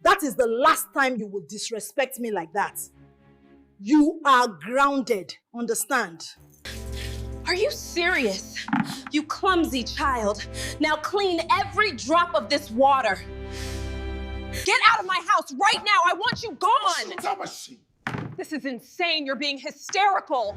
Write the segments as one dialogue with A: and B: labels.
A: That is the last time you will disrespect me like that. You are grounded, understand?
B: Are you serious? You clumsy child. Now clean every drop of this water. Get out of my house right now. I want you gone. This is insane. You're being hysterical.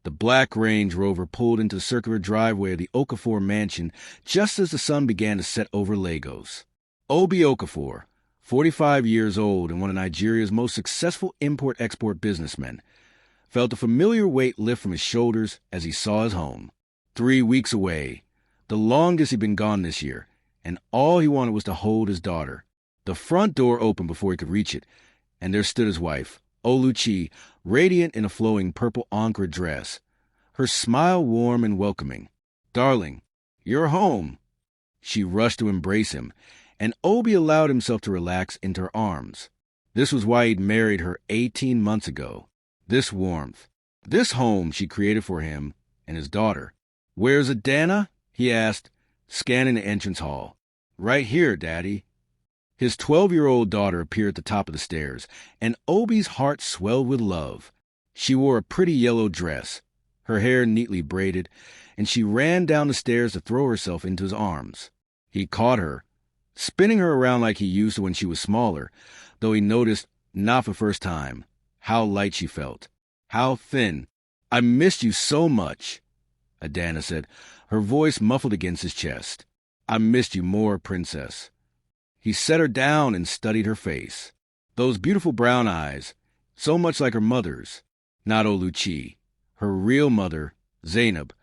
C: The black Range Rover pulled into the circular driveway of the Okafor mansion just as the sun began to set over Lagos. Obi Okafor, 45 years old and one of Nigeria's most successful import-export businessmen, felt a familiar weight lift from his shoulders as he saw his home. 3 weeks away, the longest he'd been gone this year, and all he wanted was to hold his daughter. The front door opened before he could reach it, and there stood his wife, Oluchi, radiant in a flowing purple Ankara dress, her smile warm and welcoming. "Darling, you're home." She rushed to embrace him, and Obi allowed himself to relax into her arms. This was why he'd married her 18 months ago. This warmth, this home she created for him and his daughter. "Where's Adana?" he asked, scanning the entrance hall. "Right here, Daddy." His 12-year-old daughter appeared at the top of the stairs, and Obi's heart swelled with love. She wore a pretty yellow dress, her hair neatly braided, and she ran down the stairs to throw herself into his arms. He caught her, spinning her around like he used to when she was smaller, though he noticed, not for the first time, how light she felt, how thin. "I missed you so much," Adana said, her voice muffled against his chest. "I missed you more, Princess." He set her down and studied her face. Those beautiful brown eyes, so much like her mother's. Not Oluchi, her real mother, Zainab,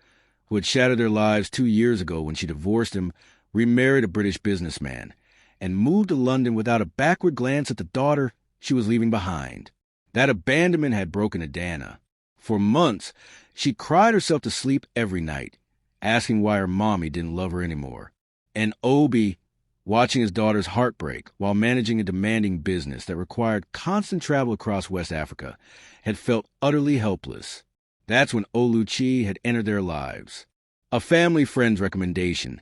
C: who had shattered their lives 2 years ago when she divorced him, remarried a British businessman, and moved to London without a backward glance at the daughter she was leaving behind. That abandonment had broken Adana. For months, she cried herself to sleep every night, asking why her mommy didn't love her anymore. And Obi, watching his daughter's heartbreak while managing a demanding business that required constant travel across West Africa, had felt utterly helpless. That's when Oluchi had entered their lives. A family friend's recommendation,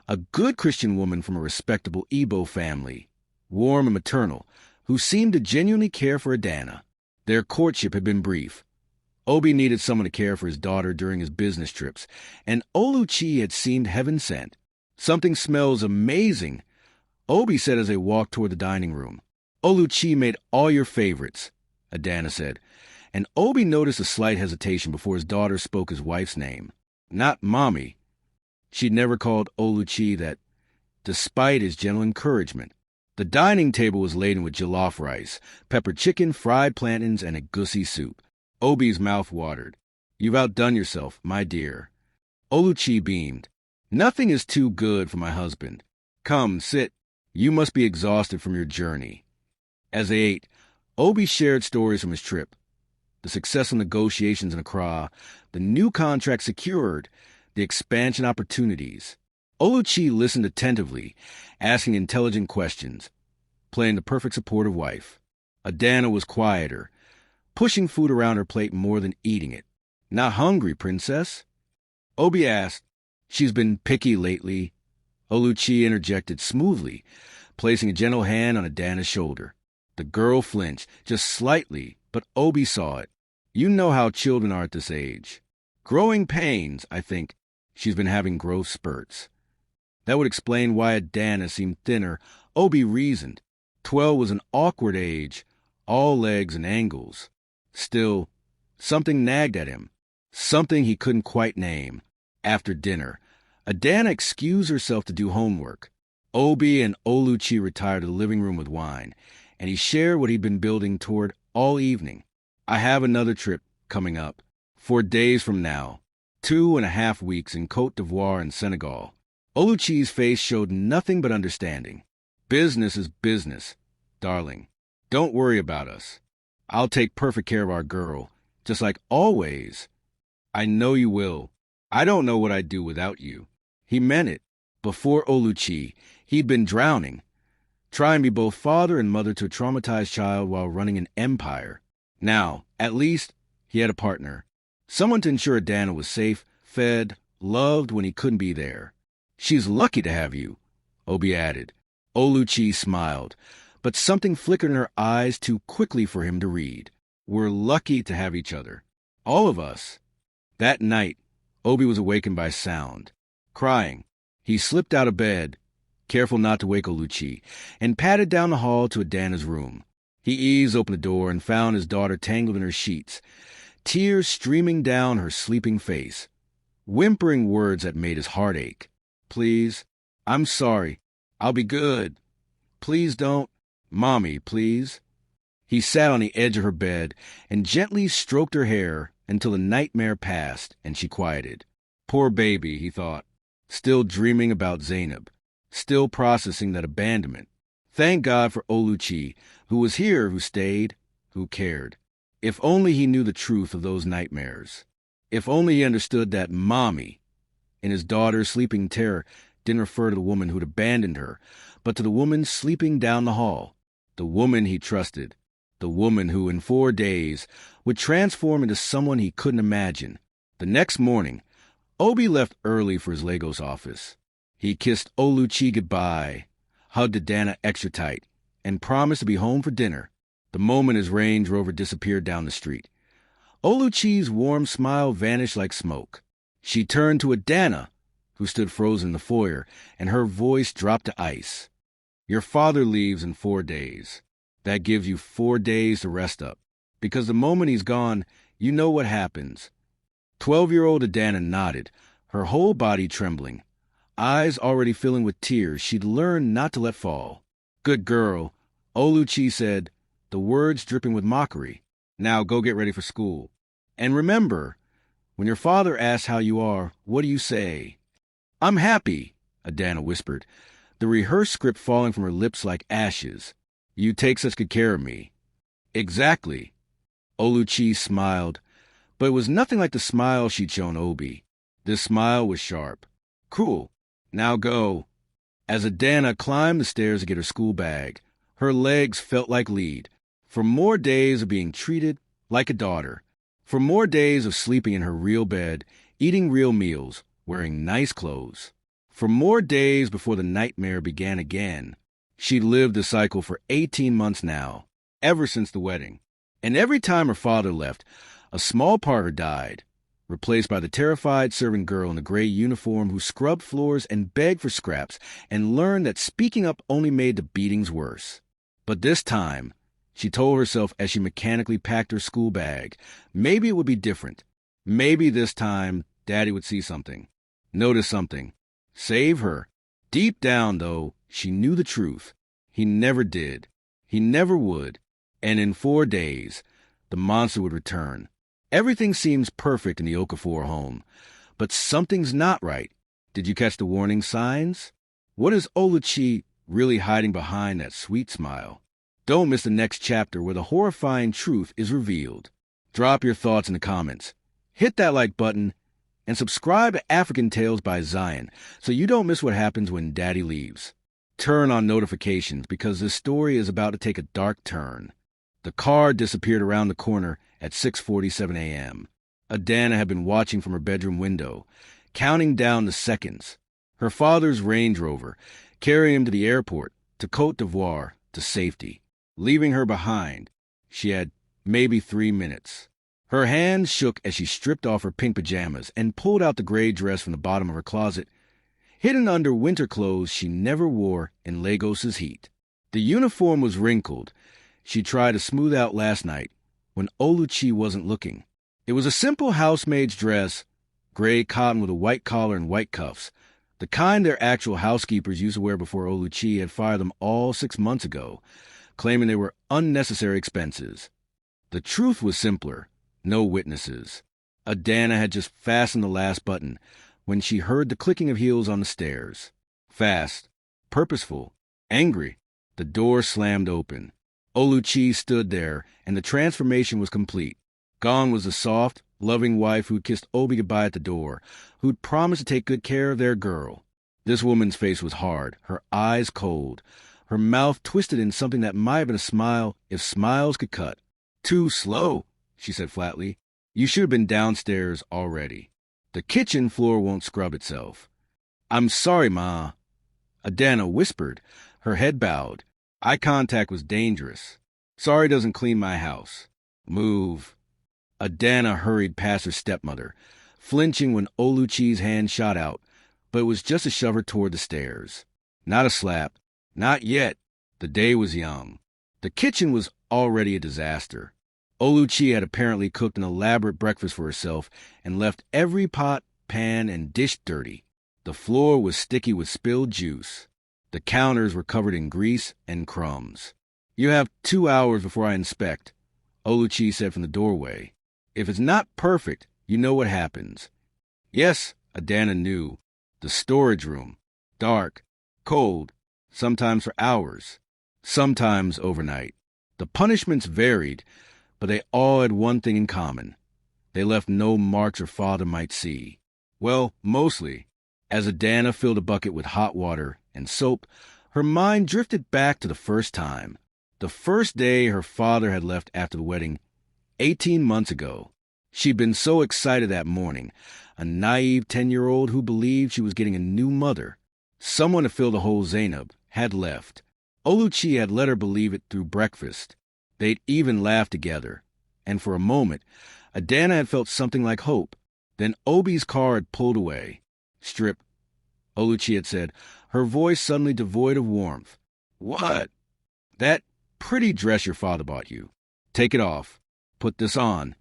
C: a good Christian woman from a respectable Igbo family, warm and maternal, who seemed to genuinely care for Adana. Their courtship had been brief. Obi needed someone to care for his daughter during his business trips, and Oluchi had seemed heaven-sent. "Something smells amazing," Obi said as they walked toward the dining room. "Oluchi made all your favorites," Adana said, and Obi noticed a slight hesitation before his daughter spoke his wife's name. Not Mommy. She'd never called Oluchi that, despite his gentle encouragement. The dining table was laden with jollof rice, peppered chicken, fried plantains, and a egusi soup. Obi's mouth watered. "You've outdone yourself, my dear." Oluchi beamed. "Nothing is too good for my husband. Come, sit. You must be exhausted from your journey." As they ate, Obi shared stories from his trip. The successful negotiations in Accra, the new contract secured, the expansion opportunities. Oluchi listened attentively, asking intelligent questions, playing the perfect supportive wife. Adana was quieter, pushing food around her plate more than eating it. "Not hungry, Princess?" Obi asked. "She's been picky lately," Oluchi interjected smoothly, placing a gentle hand on Adana's shoulder. The girl flinched, just slightly, but Obi saw it. "You know how children are at this age. Growing pains, I think. She's been having growth spurts." That would explain why Adana seemed thinner, Obi reasoned. 12 was an awkward age, all legs and angles. Still, something nagged at him, something he couldn't quite name. After dinner, Adana excused herself to do homework. Obi and Oluchi retired to the living room with wine, and he shared what he'd been building toward all evening. "I have another trip coming up, 4 days from now, 2.5 weeks in Côte d'Ivoire and Senegal." Oluchi's face showed nothing but understanding. "Business is business, darling. Don't worry about us. I'll take perfect care of our girl, just like always." "I know you will. I don't know what I'd do without you." He meant it. Before Oluchi, he'd been drowning, trying to be both father and mother to a traumatized child while running an empire. Now, at least, he had a partner. Someone to ensure Adana was safe, fed, loved when he couldn't be there. "She's lucky to have you," Obi added. Oluchi smiled, but something flickered in her eyes too quickly for him to read. We're lucky to have each other. All of us. That night, Obi was awakened by sound. Crying. He slipped out of bed, careful not to wake Oluchi, and padded down the hall to Adana's room. He eased open the door and found his daughter tangled in her sheets, tears streaming down her sleeping face, whimpering words that made his heart ache. Please, I'm sorry. I'll be good. Please don't. Mommy, please. He sat on the edge of her bed and gently stroked her hair until the nightmare passed and she quieted. Poor baby, he thought, still dreaming about Zainab, still processing that abandonment. Thank God for Oluchi, who was here, who stayed, who cared. If only he knew the truth of those nightmares. If only he understood that mommy, in his daughter's sleeping terror, didn't refer to the woman who'd abandoned her, but to the woman sleeping down the hall, the woman he trusted, the woman who, in 4 days, would transform into someone he couldn't imagine. The next morning, Obi left early for his Lagos office. He kissed Oluchi goodbye, hugged Adana extra tight, and promised to be home for dinner the moment his Range Rover disappeared down the street. Oluchi's warm smile vanished like smoke. She turned to Adana, who stood frozen in the foyer, and her voice dropped to ice. Your father leaves in 4 days. That gives you 4 days to rest up, because the moment he's gone, you know what happens. 12-year-old Adana nodded, her whole body trembling. Eyes already filling with tears she'd learned not to let fall. Good girl, Oluchi said, the words dripping with mockery. Now go get ready for school. And remember, when your father asks how you are, what do you say? I'm happy, Adana whispered, the rehearsed script falling from her lips like ashes. You take such good care of me. Exactly. Oluchi smiled, but it was nothing like the smile she'd shown Obi. This smile was sharp. Cool. Now go. As Adana climbed the stairs to get her school bag, her legs felt like lead. For more days of being treated like a daughter. For more days of sleeping in her real bed, eating real meals, wearing nice clothes. For more days before the nightmare began again. She'd lived the cycle for 18 months now, ever since the wedding. And every time her father left, a small part of her died, replaced by the terrified servant girl in the gray uniform who scrubbed floors and begged for scraps and learned that speaking up only made the beatings worse. But this time, she told herself as she mechanically packed her school bag, maybe it would be different. Maybe this time, Daddy would see something, notice something, save her. Deep down, though, she knew the truth. He never did. He never would. And in 4 days, the monster would return. Everything seems perfect in the Okafor home, but something's not right. Did you catch the warning signs? What is Oluchi really hiding behind that sweet smile? Don't miss the next chapter where the horrifying truth is revealed. Drop your thoughts in the comments. Hit that like button and subscribe to Africantales by Zion so you don't miss what happens when Daddy leaves. Turn on notifications because this story is about to take a dark turn. The car disappeared around the corner at 6:47 a.m. Adana had been watching from her bedroom window, counting down the seconds. Her father's Range Rover, carrying him to the airport, to Côte d'Ivoire, to safety. Leaving her behind, she had maybe 3 minutes. Her hands shook as she stripped off her pink pajamas and pulled out the gray dress from the bottom of her closet, hidden under winter clothes she never wore in Lagos's heat. The uniform was wrinkled. She tried to smooth out last night when Oluchi wasn't looking. It was a simple housemaid's dress, gray cotton with a white collar and white cuffs, the kind their actual housekeepers used to wear before Oluchi had fired them all 6 months ago, claiming they were unnecessary expenses. The truth was simpler. No witnesses. Adana had just fastened the last button when she heard the clicking of heels on the stairs. Fast, purposeful, angry. The door slammed open. Oluchi stood there, and the transformation was complete. Gone was the soft, loving wife who'd kissed Obi goodbye at the door, who'd promised to take good care of their girl. This woman's face was hard, her eyes cold, her mouth twisted in something that might have been a smile if smiles could cut. Too slow, she said flatly. You should have been downstairs already. The kitchen floor won't scrub itself. I'm sorry, Ma. Adana whispered, Her head bowed. Eye contact was dangerous. Sorry doesn't clean my house. Move. Adana hurried past her stepmother, flinching when Oluchi's hand shot out, but it was just a shove her toward the stairs. Not a slap. Not yet. The day was young. The kitchen was already a disaster. Oluchi had apparently cooked an elaborate breakfast for herself and left every pot, pan, and dish dirty. The floor was sticky with spilled juice. The counters were covered in grease and crumbs. You have 2 hours before I inspect, Oluchi said from the doorway. If it's not perfect, you know what happens. Yes, Adana knew. The storage room. Dark, cold, sometimes for hours, sometimes overnight. The punishments varied, but they all had one thing in common. They left no marks her father might see. Well, mostly. As Adana filled a bucket with hot water and soap, her mind drifted back to the first time. The first day her father had left after the wedding, 18 months ago. She'd been so excited that morning, a naive 10-year-old who believed she was getting a new mother. Someone to fill the hole Zainab had left. Oluchi had let her believe it through breakfast. They'd even laughed together. And for a moment, Adana had felt something like hope. Then Obi's car had pulled away. Strip, Oluchi had said, her voice suddenly devoid of warmth. What? That pretty dress your father bought you. Take it off. Put this on.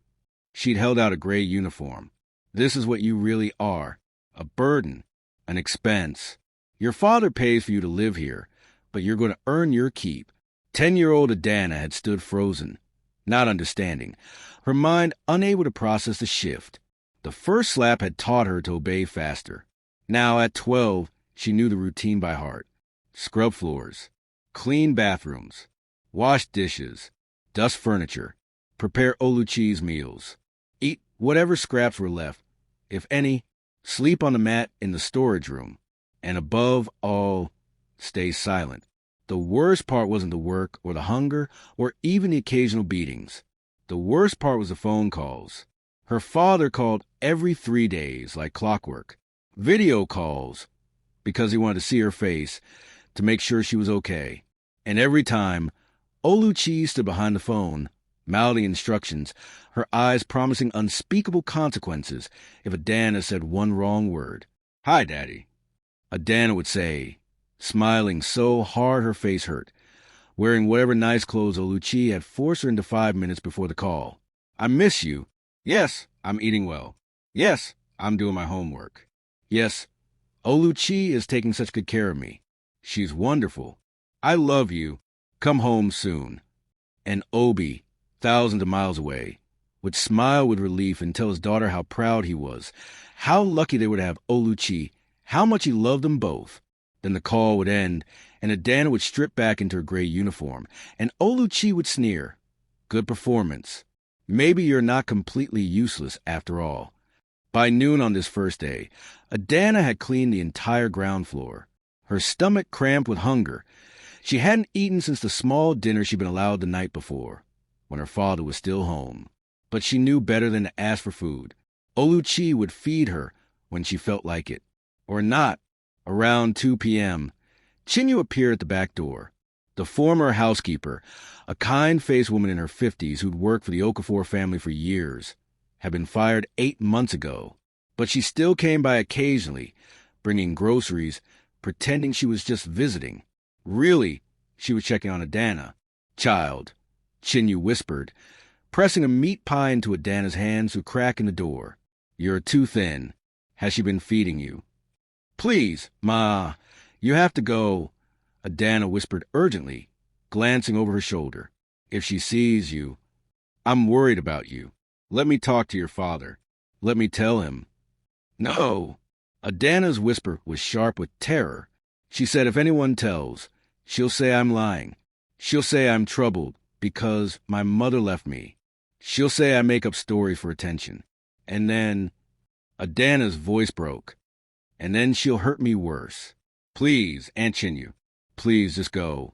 C: She'd held out a gray uniform. This is what you really are. A burden. An expense. Your father pays for you to live here, but you're going to earn your keep. 10-year-old Adana had stood frozen, not understanding, her mind unable to process the shift. The first slap had taught her to obey faster. Now, at 12, she knew the routine by heart. Scrub floors, clean bathrooms, wash dishes, dust furniture, prepare Oluchi's meals, eat whatever scraps were left, if any, sleep on the mat in the storage room, and above all, stay silent. The worst part wasn't the work or the hunger or even the occasional beatings. The worst part was the phone calls. Her father called every 3 days like clockwork. Video calls, because he wanted to see her face, to make sure she was okay. And every time, Oluchi stood behind the phone, mouthing instructions, her eyes promising unspeakable consequences if Adana said one wrong word. Hi, Daddy, Adana would say, smiling so hard her face hurt, wearing whatever nice clothes Oluchi had forced her into 5 minutes before the call. I miss you. Yes, I'm eating well. Yes, I'm doing my homework. Yes, Oluchi is taking such good care of me. She's wonderful. I love you. Come home soon. And Obi, thousands of miles away, would smile with relief and tell his daughter how proud he was, how lucky they would have Oluchi, how much he loved them both. Then the call would end, and Adana would strip back into her gray uniform, and Oluchi would sneer. Good performance. Maybe you're not completely useless after all. By noon on this first day, Adana had cleaned the entire ground floor. Her stomach cramped with hunger. She hadn't eaten since the small dinner she'd been allowed the night before, when her father was still home. But she knew better than to ask for food. Oluchi would feed her when she felt like it. Or not. Around 2 p.m., Chinyu appeared at the back door. The former housekeeper, a kind-faced woman in her 50s who'd worked for the Okafor family for years, had been fired 8 months ago. But she still came by occasionally, bringing groceries, pretending she was just visiting. Really, she was checking on Adana. Child, Chinyu whispered, pressing a meat pie into Adana's hands through a crack in the door. You're too thin. Has she been feeding you? Please, Ma, you have to go, Adana whispered urgently, glancing over her shoulder. If she sees you, I'm worried about you. Let me talk to your father. Let me tell him. No. Adana's whisper was sharp with terror. She said if anyone tells, she'll say I'm lying. She'll say I'm troubled because my mother left me. She'll say I make up stories for attention. And then, Adana's voice broke. And then she'll hurt me worse. Please, Aunt Chinyu, please just go.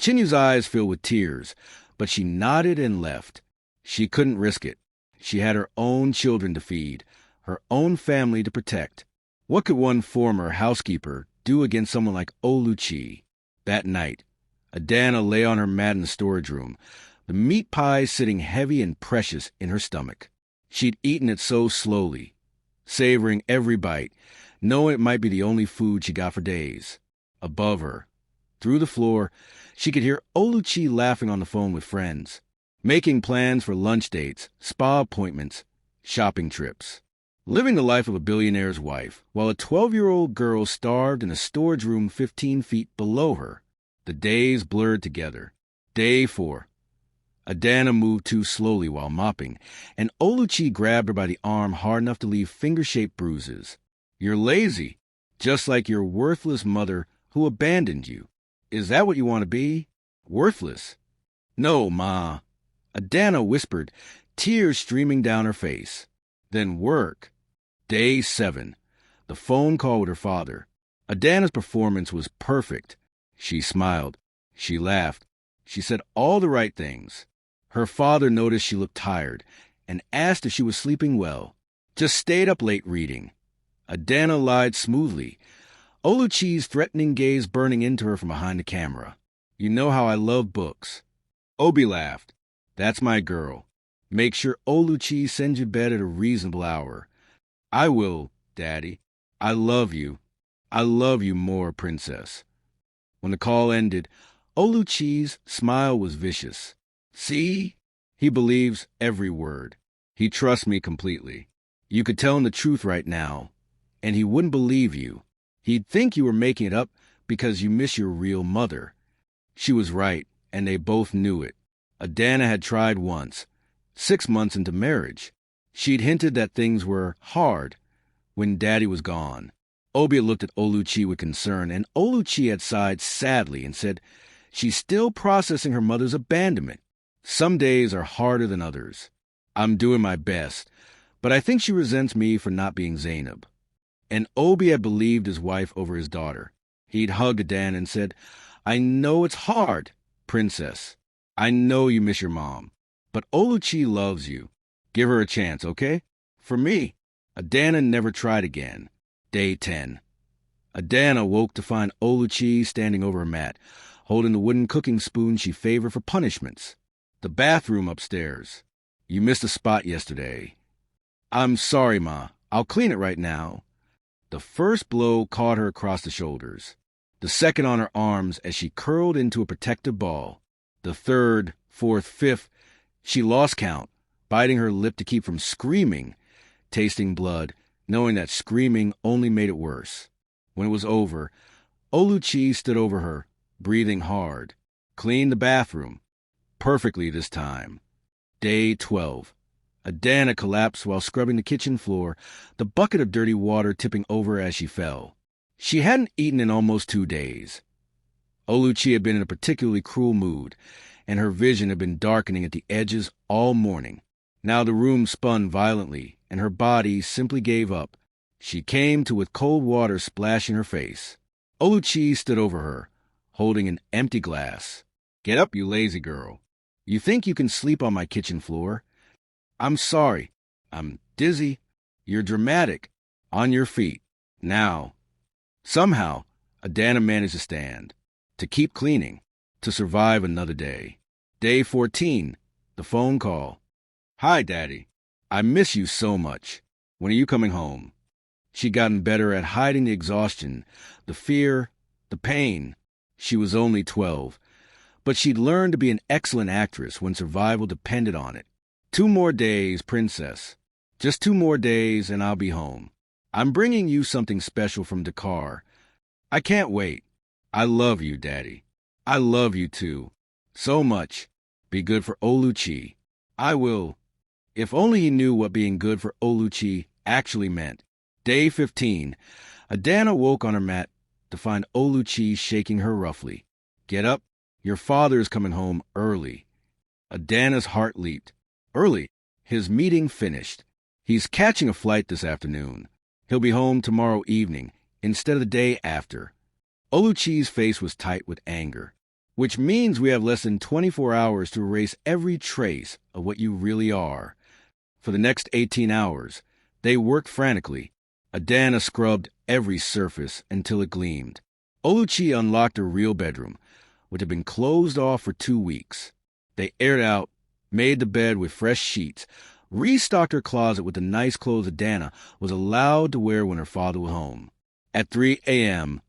C: Chinyu's eyes filled with tears, but she nodded and left. She couldn't risk it. She had her own children to feed, her own family to protect. What could one former housekeeper do against someone like Oluchi? That night, Adana lay on her mat in the storage room, the meat pie sitting heavy and precious in her stomach. She'd eaten it so slowly, savoring every bite, knowing it might be the only food she got for days. Above her, through the floor, she could hear Oluchi laughing on the phone with friends, making plans for lunch dates, spa appointments, shopping trips. Living the life of a billionaire's wife, while a 12-year-old girl starved in a storage room 15 feet below her. The days blurred together. Day 4. Adana moved too slowly while mopping, and Oluchi grabbed her by the arm hard enough to leave finger-shaped bruises. You're lazy, just like your worthless mother who abandoned you. Is that what you want to be? Worthless? No, Ma. Adana whispered, tears streaming down her face. Then work. Day 7. The phone call with her father. Adana's performance was perfect. She smiled. She laughed. She said all the right things. Her father noticed she looked tired and asked if she was sleeping well. Just stayed up late reading. Adana lied smoothly, Oluchi's threatening gaze burning into her from behind the camera. You know how I love books. Obi laughed. That's my girl. Make sure Oluchi sends you to bed at a reasonable hour. I will, Daddy. I love you. I love you more, Princess. When the call ended, Oluchi's smile was vicious. See? He believes every word. He trusts me completely. You could tell him the truth right now, and he wouldn't believe you. He'd think you were making it up because you miss your real mother. She was right, and they both knew it. Adana had tried once, 6 months into marriage. She'd hinted that things were hard when Daddy was gone. Obi looked at Oluchi with concern, and Oluchi had sighed sadly and said, she's still processing her mother's abandonment. Some days are harder than others. I'm doing my best, but I think she resents me for not being Zainab. And Obi had believed his wife over his daughter. He'd hugged Adana and said, I know it's hard, Princess. I know you miss your mom, but Oluchi loves you. Give her a chance, okay? For me. Adana never tried again. Day 10. Adana woke to find Oluchi standing over her mat, holding the wooden cooking spoon she favored for punishments. The bathroom upstairs. You missed a spot yesterday. I'm sorry, Ma. I'll clean it right now. The first blow caught her across the shoulders. The second on her arms as she curled into a protective ball. The third, fourth, fifth, she lost count, biting her lip to keep from screaming, tasting blood, knowing that screaming only made it worse. When it was over, Oluchi stood over her, breathing hard. Cleaned the bathroom. Perfectly this time. Day 12. Adana collapsed while scrubbing the kitchen floor, the bucket of dirty water tipping over as she fell. She hadn't eaten in almost 2 days. Oluchi had been in a particularly cruel mood, and her vision had been darkening at the edges all morning. Now the room spun violently, and her body simply gave up. She came to with cold water splashing her face. Oluchi stood over her, holding an empty glass. Get up, you lazy girl. You think you can sleep on my kitchen floor? I'm sorry. I'm dizzy. You're dramatic. On your feet. Now. Somehow, Adana managed to stand, to keep cleaning, to survive another day. Day 14. The phone call. Hi, Daddy. I miss you so much. When are you coming home? She'd gotten better at hiding the exhaustion, the fear, the pain. She was only 12, but she'd learned to be an excellent actress when survival depended on it. 2 more days, Princess. Just 2 more days and I'll be home. I'm bringing you something special from Dakar. I can't wait. I love you, Daddy. I love you too. So much. Be good for Oluchi. I will. If only he knew what being good for Oluchi actually meant. Day 15. Adana woke on her mat to find Oluchi shaking her roughly. Get up. Your father is coming home early. Adana's heart leaped. Early. His meeting finished. He's catching a flight this afternoon. He'll be home tomorrow evening instead of the day after. Oluchi's face was tight with anger, which means we have less than 24 hours to erase every trace of what you really are. For the next 18 hours, they worked frantically. Adana scrubbed every surface until it gleamed. Oluchi unlocked her real bedroom, which had been closed off for 2 weeks. They aired out, made the bed with fresh sheets, restocked her closet with the nice clothes Adana was allowed to wear when her father was home. At 3 a.m.,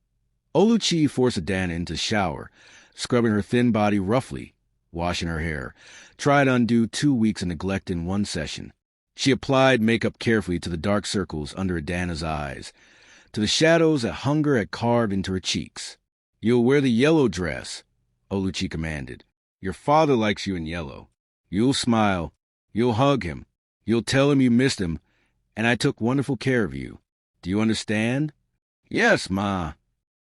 C: Oluchi forced Adana into the shower, scrubbing her thin body roughly, washing her hair, tried to undo 2 weeks of neglect in one session. She applied makeup carefully to the dark circles under Adana's eyes, to the shadows that hunger had carved into her cheeks. "You'll wear the yellow dress," Oluchi commanded. "Your father likes you in yellow. You'll smile. You'll hug him. You'll tell him you missed him, and I took wonderful care of you. Do you understand?" "Yes, Ma."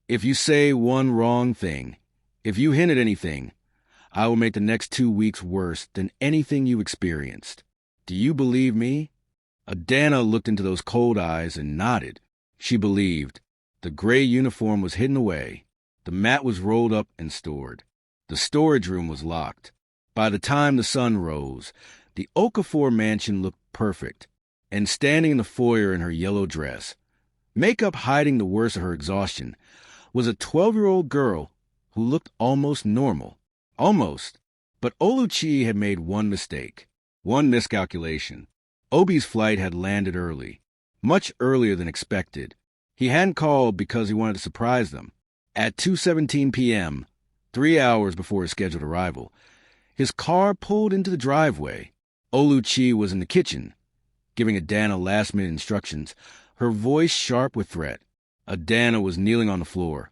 C: "If you say one wrong thing, if you hint at anything, I will make the next 2 weeks worse than anything you experienced. Do you believe me?" Adana looked into those cold eyes and nodded. She believed. The gray uniform was hidden away. The mat was rolled up and stored. The storage room was locked. By the time the sun rose, the Okafor mansion looked perfect. And standing in the foyer in her yellow dress, makeup hiding the worst of her exhaustion, was a 12-year-old girl who looked almost normal. Almost. But Oluchi had made one mistake, one miscalculation. Obi's flight had landed early, much earlier than expected. He hadn't called because he wanted to surprise them. At 2:17 p.m., 3 hours before his scheduled arrival, his car pulled into the driveway. Oluchi was in the kitchen, giving Adana last-minute instructions, her voice sharp with threat. Adana was kneeling on the floor.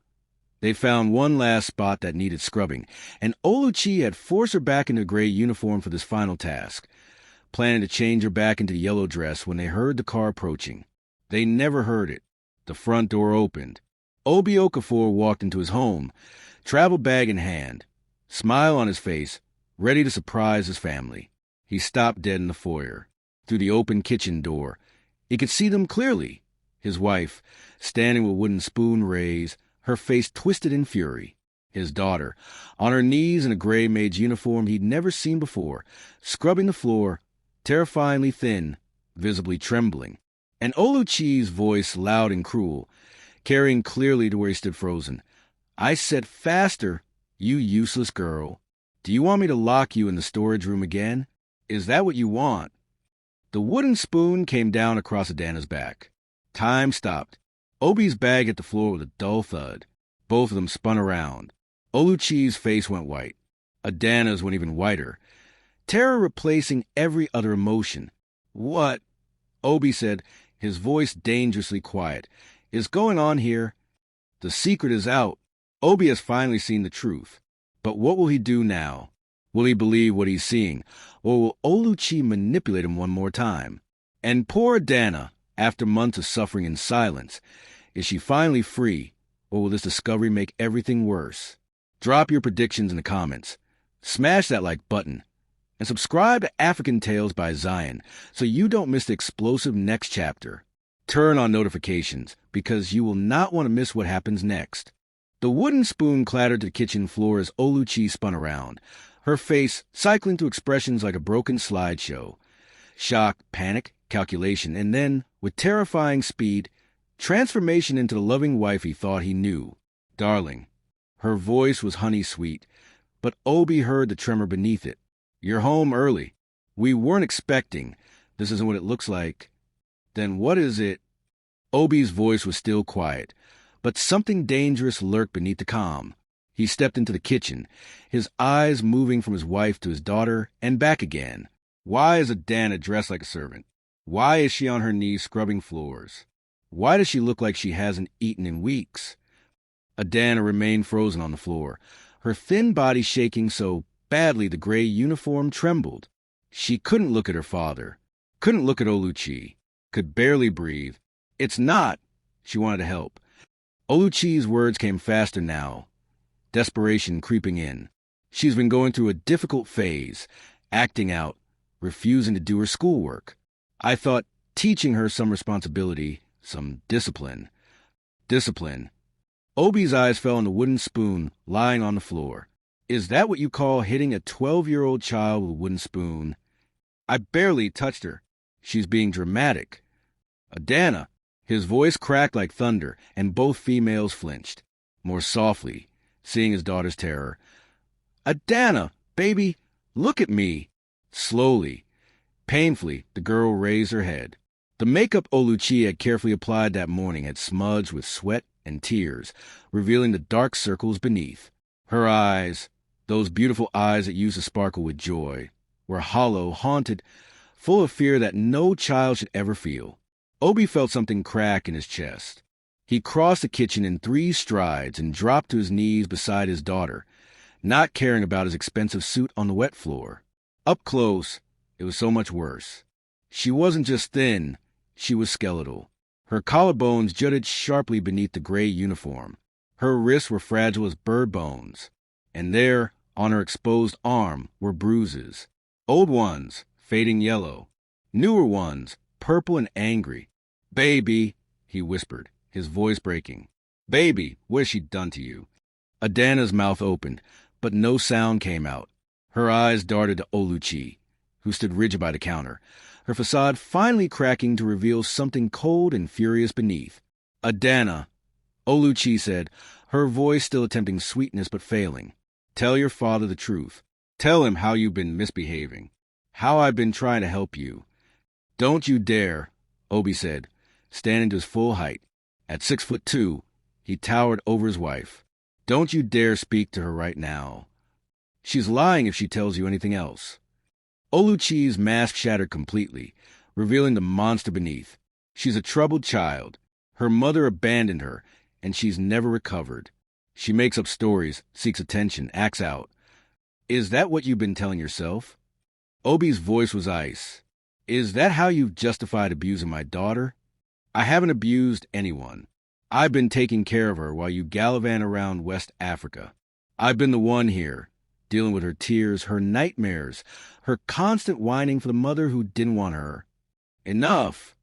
C: They found one last spot that needed scrubbing, and Oluchi had forced her back into a gray uniform for this final task, planning to change her back into the yellow dress when they heard the car approaching. They never heard it. The front door opened. Obi Okafor walked into his home, travel bag in hand, smile on his face, ready to surprise his family. He stopped dead in the foyer. Through the open kitchen door, he could see them clearly. His wife, standing with wooden spoon raised, her face twisted in fury. His daughter, on her knees in a gray maid's uniform he'd never seen before, scrubbing the floor, terrifyingly thin, visibly trembling. And Oluchi's voice loud and cruel, carrying clearly to where he stood frozen. "I said faster, you useless girl. Do you want me to lock you in the storage room again? Is that what you want?" The wooden spoon came down across Adana's back. Time stopped. Obi's bag hit the floor with a dull thud. Both of them spun around. Oluchi's face went white. Adana's went even whiter, terror replacing every other emotion. "What?" Obi said, his voice dangerously quiet. "Is going on here? The secret is out. Obi has finally seen the truth. But what will he do now? Will he believe what he's seeing, or will Oluchi manipulate him one more time? And poor Adana, after months of suffering in silence, is she finally free, or will this discovery make everything worse? Drop your predictions in the comments. Smash that like button. And subscribe to Africantales by Zion so you don't miss the explosive next chapter. Turn on notifications because you will not want to miss what happens next. The wooden spoon clattered to the kitchen floor as Oluchi spun around, her face cycling through expressions like a broken slideshow. Shock, panic, calculation, and then, with terrifying speed, transformation into the loving wife he thought he knew. "Darling." Her voice was honey-sweet, but Obi heard the tremor beneath it. "You're home early. We weren't expecting. This isn't what it looks like." "Then what is it?" Obi's voice was still quiet, but something dangerous lurked beneath the calm. He stepped into the kitchen, his eyes moving from his wife to his daughter and back again. Why is Adana dressed like a servant? Why is she on her knees scrubbing floors? Why does she look like she hasn't eaten in weeks? Adana remained frozen on the floor, her thin body shaking so badly the gray uniform trembled. She couldn't look at her father, couldn't look at Oluchi, could barely breathe. "It's not." She wanted to help. Oluchi's words came faster now, desperation creeping in. She's been going through a difficult phase, acting out, refusing to do her schoolwork. I thought teaching her some responsibility, some discipline. Discipline. Obi's eyes fell on the wooden spoon lying on the floor. "Is that what you call hitting a 12-year-old child with a wooden spoon?" "I barely touched her. She's being dramatic." "Adana." His voice cracked like thunder, and both females flinched. more softly, seeing his daughter's terror. "Adana, baby, look at me." Slowly, painfully, the girl raised her head. The makeup Oluchi had carefully applied that morning had smudged with sweat and tears, revealing the dark circles beneath. Her eyes, those beautiful eyes that used to sparkle with joy, were hollow, haunted, full of fear that no child should ever feel. Obi felt something crack in his chest. He crossed the kitchen in 3 strides and dropped to his knees beside his daughter, not caring about his expensive suit on the wet floor. Up close, it was so much worse. She wasn't just thin, she was skeletal. Her collarbones jutted sharply beneath the gray uniform. Her wrists were fragile as bird bones. And there, on her exposed arm, were bruises. Old ones, fading yellow. Newer ones, purple and angry. "Baby," he whispered, his voice breaking. "Baby, what's she done to you?" Adana's mouth opened, but no sound came out. Her eyes darted to Oluchi, who stood rigid by the counter, her facade finally cracking to reveal something cold and furious beneath. "Adana," Oluchi said, her voice still attempting sweetness but failing. "Tell your father the truth. Tell him how you've been misbehaving, how I've been trying to help you." "Don't you dare," Obi said, standing to his full height. At 6'2", he towered over his wife. "Don't you dare speak to her right now. She's lying if she tells you anything else." Oluchi's mask shattered completely, revealing the monster beneath. She's a troubled child. Her mother abandoned her, and she's never recovered. She makes up stories, seeks attention, acts out. "Is that what you've been telling yourself?" Obi's voice was ice. "Is that how you've justified abusing my daughter?" "I haven't abused anyone. I've been taking care of her while you gallivant around West Africa. I've been the one here, dealing with her tears, her nightmares, her constant whining for the mother who didn't want her." "Enough!"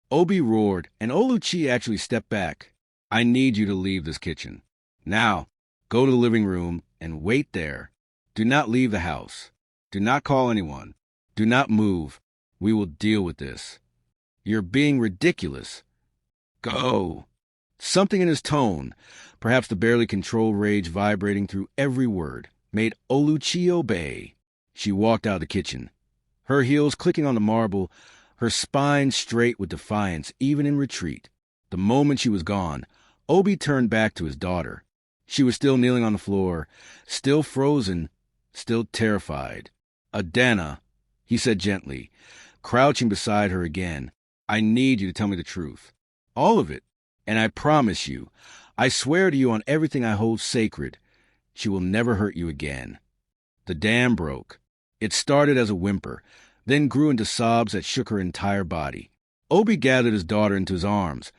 C: Obi roared, and Oluchi actually stepped back. "I need you to leave this kitchen. Now, go to the living room and wait there. Do not leave the house. Do not call anyone. Do not move. We will deal with this. You're being ridiculous. Go." Something in his tone, perhaps the barely controlled rage vibrating through every word, made Oluchi obey. She walked out of the kitchen, her heels clicking on the marble, her spine straight with defiance even in retreat. The moment she was gone, Obi turned back to his daughter. She was still kneeling on the floor, still frozen, still terrified. "Adana," he said gently, crouching beside her again, "I need you to tell me the truth. All of it. And I promise you, I swear to you on everything I hold sacred, she will never hurt you again." The dam broke. It started as a whimper, then grew into sobs that shook her entire body. Obi gathered his daughter into his arms,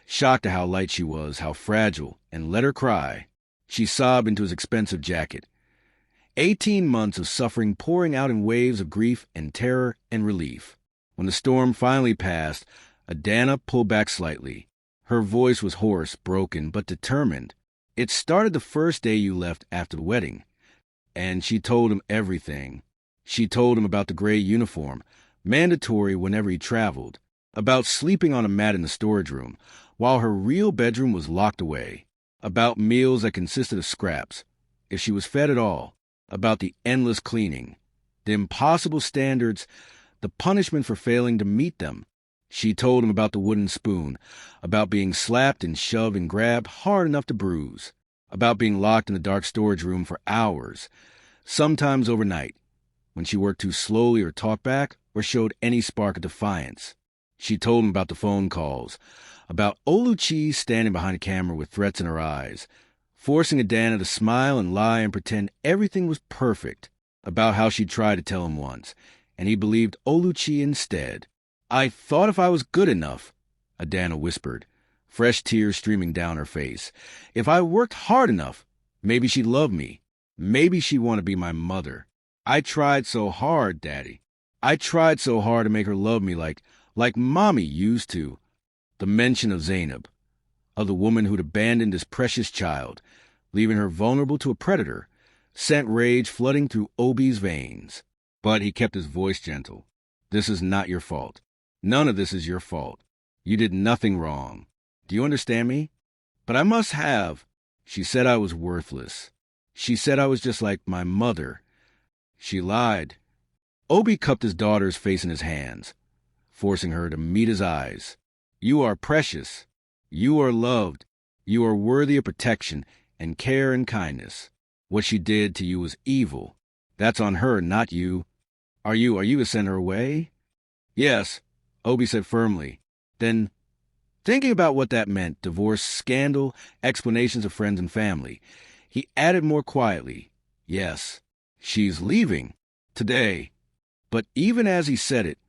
C: shocked at how light she was, how fragile, and let her cry. She sobbed into his expensive jacket. 18 months of suffering pouring out in waves of grief and terror and relief. When the storm finally passed, Adana pulled back slightly. Her voice was hoarse, broken, but determined. "It started the first day you left after the wedding." And she told him everything. She told him about the gray uniform, mandatory whenever he traveled, about sleeping on a mat in the storage room, while her real bedroom was locked away, about meals that consisted of scraps, if she was fed at all, about the endless cleaning, the impossible standards, the punishment for failing to meet them. She told him about the wooden spoon, about being slapped and shoved and grabbed hard enough to bruise, about being locked in the dark storage room for hours, sometimes overnight, when she worked too slowly or talked back or showed any spark of defiance. She told him about the phone calls, about Oluchi standing behind a camera with threats in her eyes, forcing Adana to smile and lie and pretend everything was perfect, about how she tried to tell him once, and he believed Oluchi instead. "I thought if I was good enough," Adana whispered, fresh tears streaming down her face. "If I worked hard enough, maybe she'd love me. Maybe she'd want to be my mother. I tried so hard, Daddy. I tried so hard to make her love me like Mommy used to." The mention of Zainab, of the woman who'd abandoned this precious child, leaving her vulnerable to a predator, sent rage flooding through Obi's veins. But he kept his voice gentle. "This is not your fault. None of this is your fault. You did nothing wrong. Do you understand me? But I must have." She said I was worthless. She said I was just like my mother. She lied. Obi cupped his daughter's face in his hands, forcing her to meet his eyes. You are precious. You are loved. You are worthy of protection and care and kindness. What she did to you was evil. That's on her, not you. Are you to send her away? Yes, Obi said firmly. Then, thinking about what that meant, divorce, scandal, explanations of friends and family, he added more quietly, yes, she's leaving. Today. But even as he said it,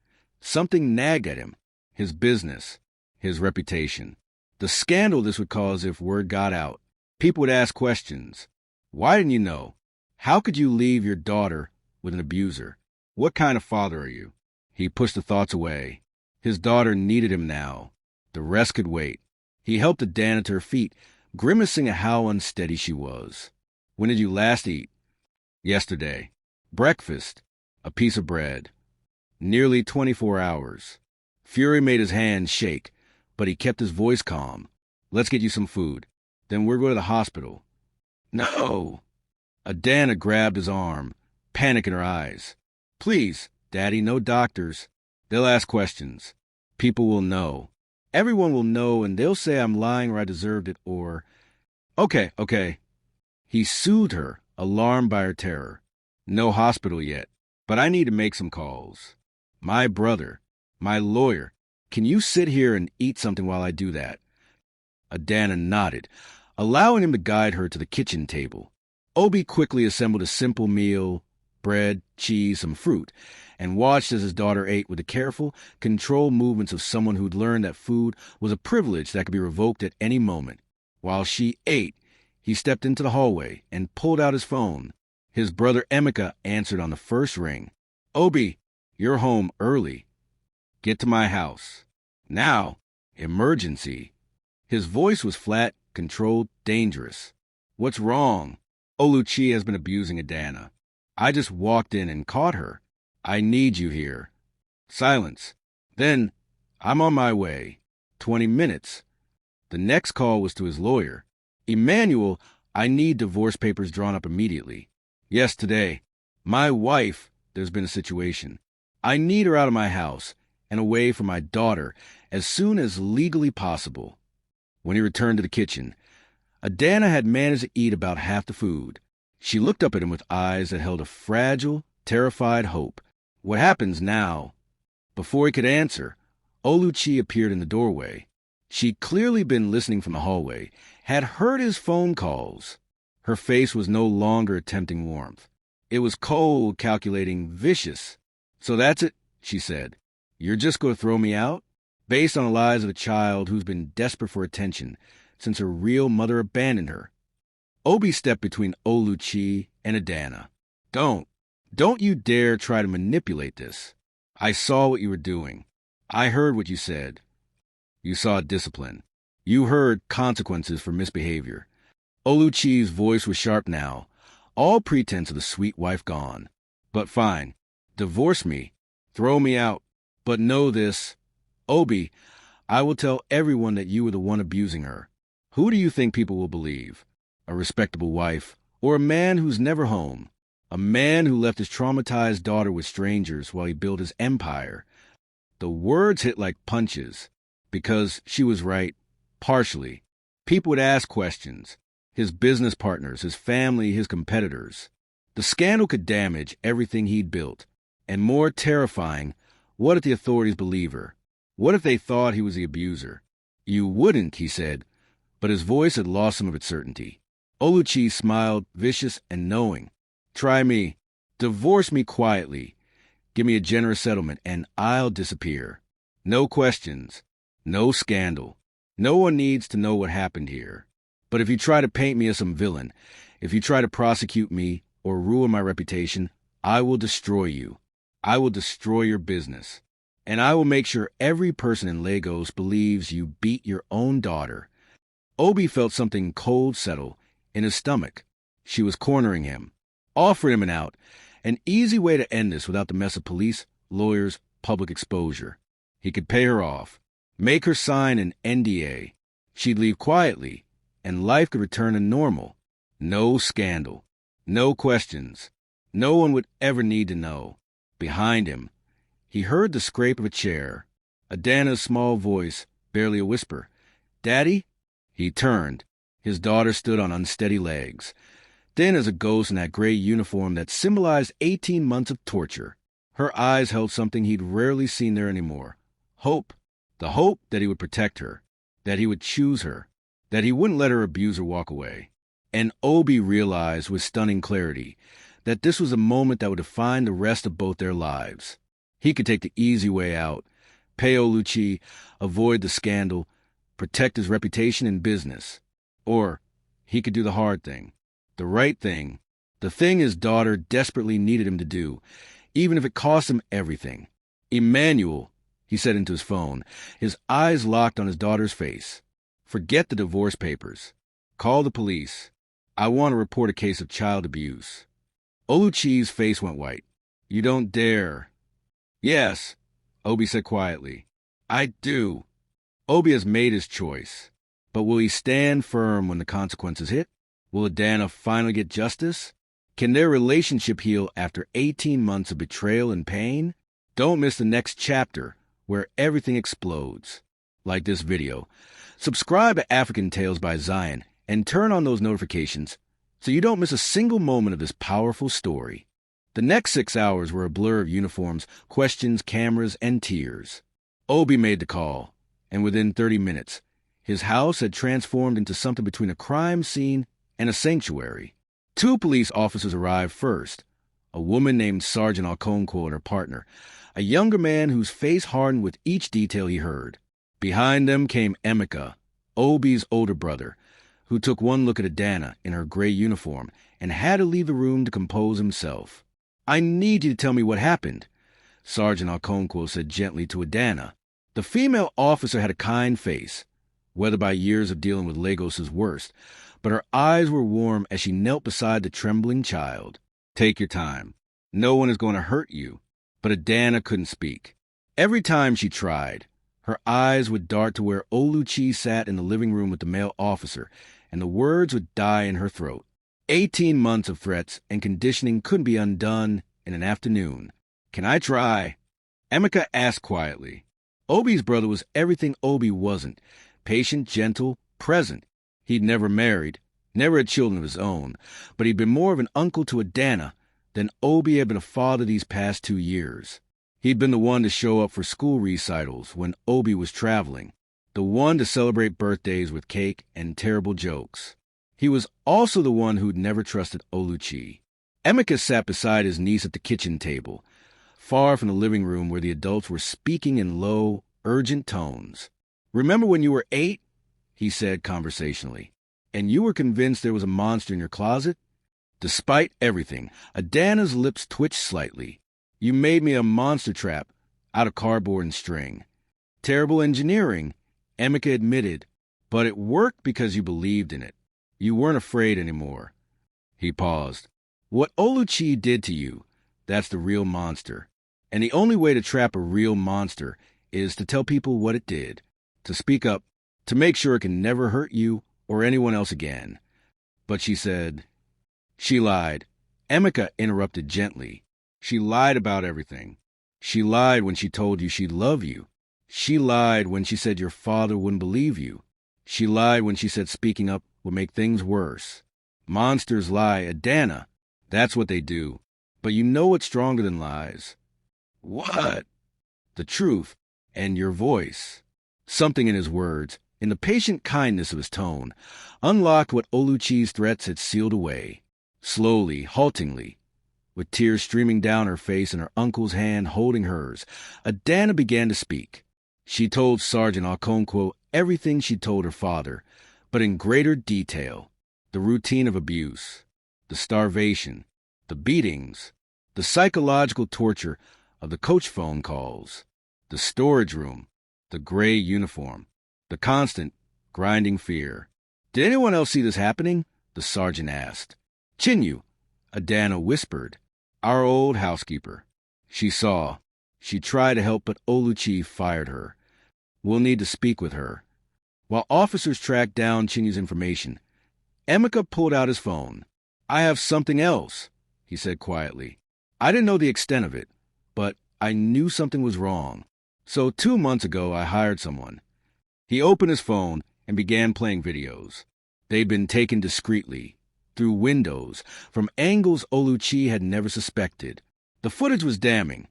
C: something nagged at him. His business. His reputation. The scandal this would cause if word got out. People would ask questions. Why didn't you know? How could you leave your daughter with an abuser? What kind of father are you? He pushed the thoughts away. His daughter needed him now. The rest could wait. He helped Adana to her feet, grimacing at how unsteady she was. When did you last eat? Yesterday. Breakfast. A piece of bread. Nearly 24 hours. Fury made his hands shake, but he kept his voice calm. Let's get you some food. Then we'll go to the hospital. No! Adana grabbed his arm, panic in her eyes. Please, Daddy, no doctors. They'll ask questions. People will know. Everyone will know, and they'll say I'm lying or I deserved it, or... Okay. He soothed her, alarmed by her terror. No hospital yet, but I need to make some calls. My brother, my lawyer, can you sit here and eat something while I do that? Adana nodded, allowing him to guide her to the kitchen table. Obi quickly assembled a simple meal, bread, cheese, some fruit, and watched as his daughter ate with the careful, controlled movements of someone who'd learned that food was a privilege that could be revoked at any moment. While she ate, he stepped into the hallway and pulled out his phone. His brother Emeka answered on the first ring. Obi, you're home early. Get to my house. Now, emergency. His voice was flat, controlled, dangerous. What's wrong? Oluchi has been abusing Adana. I just walked in and caught her. I need you here. Silence. Then, I'm on my way. 20 minutes. The next call was to his lawyer. Emmanuel, I need divorce papers drawn up immediately. Yes, today. My wife, there's been a situation. I need her out of my house and away from my daughter as soon as legally possible. When he returned to the kitchen, Adana had managed to eat about half the food. She looked up at him with eyes that held a fragile, terrified hope. What happens now? Before he could answer, Oluchi appeared in the doorway. She'd clearly been listening from the hallway, had heard his phone calls. Her face was no longer attempting warmth. It was cold, calculating, vicious. So that's it, she said. You're just going to throw me out? Based on the lies of a child who's been desperate for attention since her real mother abandoned her. Obi stepped between Oluchi and Adana. Don't you dare try to manipulate this. I saw what you were doing. I heard what you said. You saw discipline. You heard consequences for misbehavior. Oluchi's voice was sharp now, all pretense of the sweet wife gone. But fine, divorce me, throw me out. But know this, Obi, I will tell everyone that you were the one abusing her. Who do you think people will believe? A respectable wife, or a man who's never home? A man who left his traumatized daughter with strangers while he built his empire. The words hit like punches, because she was right, partially. People would ask questions. His business partners, his family, his competitors. The scandal could damage everything he'd built. And more terrifying, what if the authorities believe her? What if they thought he was the abuser? You wouldn't, he said, but his voice had lost some of its certainty. Oluchi smiled, vicious and knowing. Try me. Divorce me quietly. Give me a generous settlement, and I'll disappear. No questions. No scandal. No one needs to know what happened here. But if you try to paint me as some villain, if you try to prosecute me or ruin my reputation, I will destroy you. I will destroy your business. And I will make sure every person in Lagos believes you beat your own daughter. Obi felt something cold settle in his stomach. She was cornering him, offering him an out, an easy way to end this without the mess of police, lawyers, public exposure. He could pay her off, make her sign an NDA. She'd leave quietly, and life could return to normal. No scandal. No questions. No one would ever need to know. Behind him, he heard the scrape of a chair. Adana's small voice, barely a whisper. "Daddy?" He turned. His daughter stood on unsteady legs, thin as a ghost in that gray uniform that symbolized 18 months of torture. Her eyes held something he'd rarely seen there anymore. Hope. The hope that he would protect her, that he would choose her, that he wouldn't let her abuse or walk away. And Obi realized with stunning clarity that this was a moment that would define the rest of both their lives. He could take the easy way out, pay Oluchi, avoid the scandal, protect his reputation in business. Or he could do the hard thing, the right thing, the thing his daughter desperately needed him to do, even if it cost him everything. "Emmanuel," he said into his phone, his eyes locked on his daughter's face. "Forget the divorce papers. Call the police. I want to report a case of child abuse." Oluchi's face went white. "You don't dare." "Yes," Obi said quietly. "I do." Obi has made his choice. But will he stand firm when the consequences hit? Will Adana finally get justice? Can their relationship heal after 18 months of betrayal and pain? Don't miss the next chapter, where everything explodes. Like this video. Subscribe to Africantales by Zion and turn on those notifications so you don't miss a single moment of this powerful story. The next 6 hours were a blur of uniforms, questions, cameras, and tears. Obi made the call, and within 30 minutes, his house had transformed into something between a crime scene and a sanctuary. 2 police officers arrived first, a woman named Sergeant Okonkwo and her partner, a younger man whose face hardened with each detail he heard. Behind them came Emeka, Obi's older brother, who took one look at Adana in her gray uniform and had to leave the room to compose himself. "I need you to tell me what happened," Sergeant Okonkwo said gently to Adana. The female officer had a kind face, whether by years of dealing with Lagos's worst, but her eyes were warm as she knelt beside the trembling child. "Take your time. No one is going to hurt you." But Adana couldn't speak. Every time she tried, her eyes would dart to where Oluchi sat in the living room with the male officer, and the words would die in her throat. 18 months of threats and conditioning couldn't be undone in an afternoon. "Can I try?" Emeka asked quietly. Obi's brother was everything Obi wasn't. Patient, gentle, present. He'd never married, never had children of his own, but he'd been more of an uncle to Adana than Obi had been a father these past 2 years. He'd been the one to show up for school recitals when Obi was traveling, the one to celebrate birthdays with cake and terrible jokes. He was also the one who'd never trusted Oluchi. Emeka sat beside his niece at the kitchen table, far from the living room where the adults were speaking in low, urgent tones. "Remember when you were 8? He said conversationally. "And you were convinced there was a monster in your closet?" Despite everything, Adana's lips twitched slightly. "You made me a monster trap out of cardboard and string." "Terrible engineering," Emeka admitted, "but it worked because you believed in it. You weren't afraid anymore." He paused. "What Oluchi did to you, that's the real monster. And the only way to trap a real monster is to tell people what it did, to speak up, to make sure it can never hurt you or anyone else again." But she said, "She lied." Emeka interrupted gently. "She lied about everything. She lied when she told you she'd love you. She lied when she said your father wouldn't believe you. She lied when she said speaking up would make things worse. Monsters lie, Adana. That's what they do. But you know what's stronger than lies?" "What?" "The truth, and your voice." Something in his words, in the patient kindness of his tone, unlocked what Oluchi's threats had sealed away. Slowly, haltingly, with tears streaming down her face and her uncle's hand holding hers, Adana began to speak. She told Sergeant Okonkwo everything she'd told her father, but in greater detail. The routine of abuse, the starvation, the beatings, the psychological torture of the coach phone calls, the storage room, the gray uniform, the constant, grinding fear. "Did anyone else see this happening?" the sergeant asked. "Chinyu," Adana whispered. "Our old housekeeper." She saw. She tried to help, but Oluchi fired her. "We'll need to speak with her." While officers tracked down Chinyu's information, Emeka pulled out his phone. "I have something else," he said quietly. "I didn't know the extent of it, but I knew something was wrong. So 2 months ago, I hired someone." He opened his phone and began playing videos. They'd been taken discreetly, through windows, from angles Oluchi had never suspected. The footage was damning.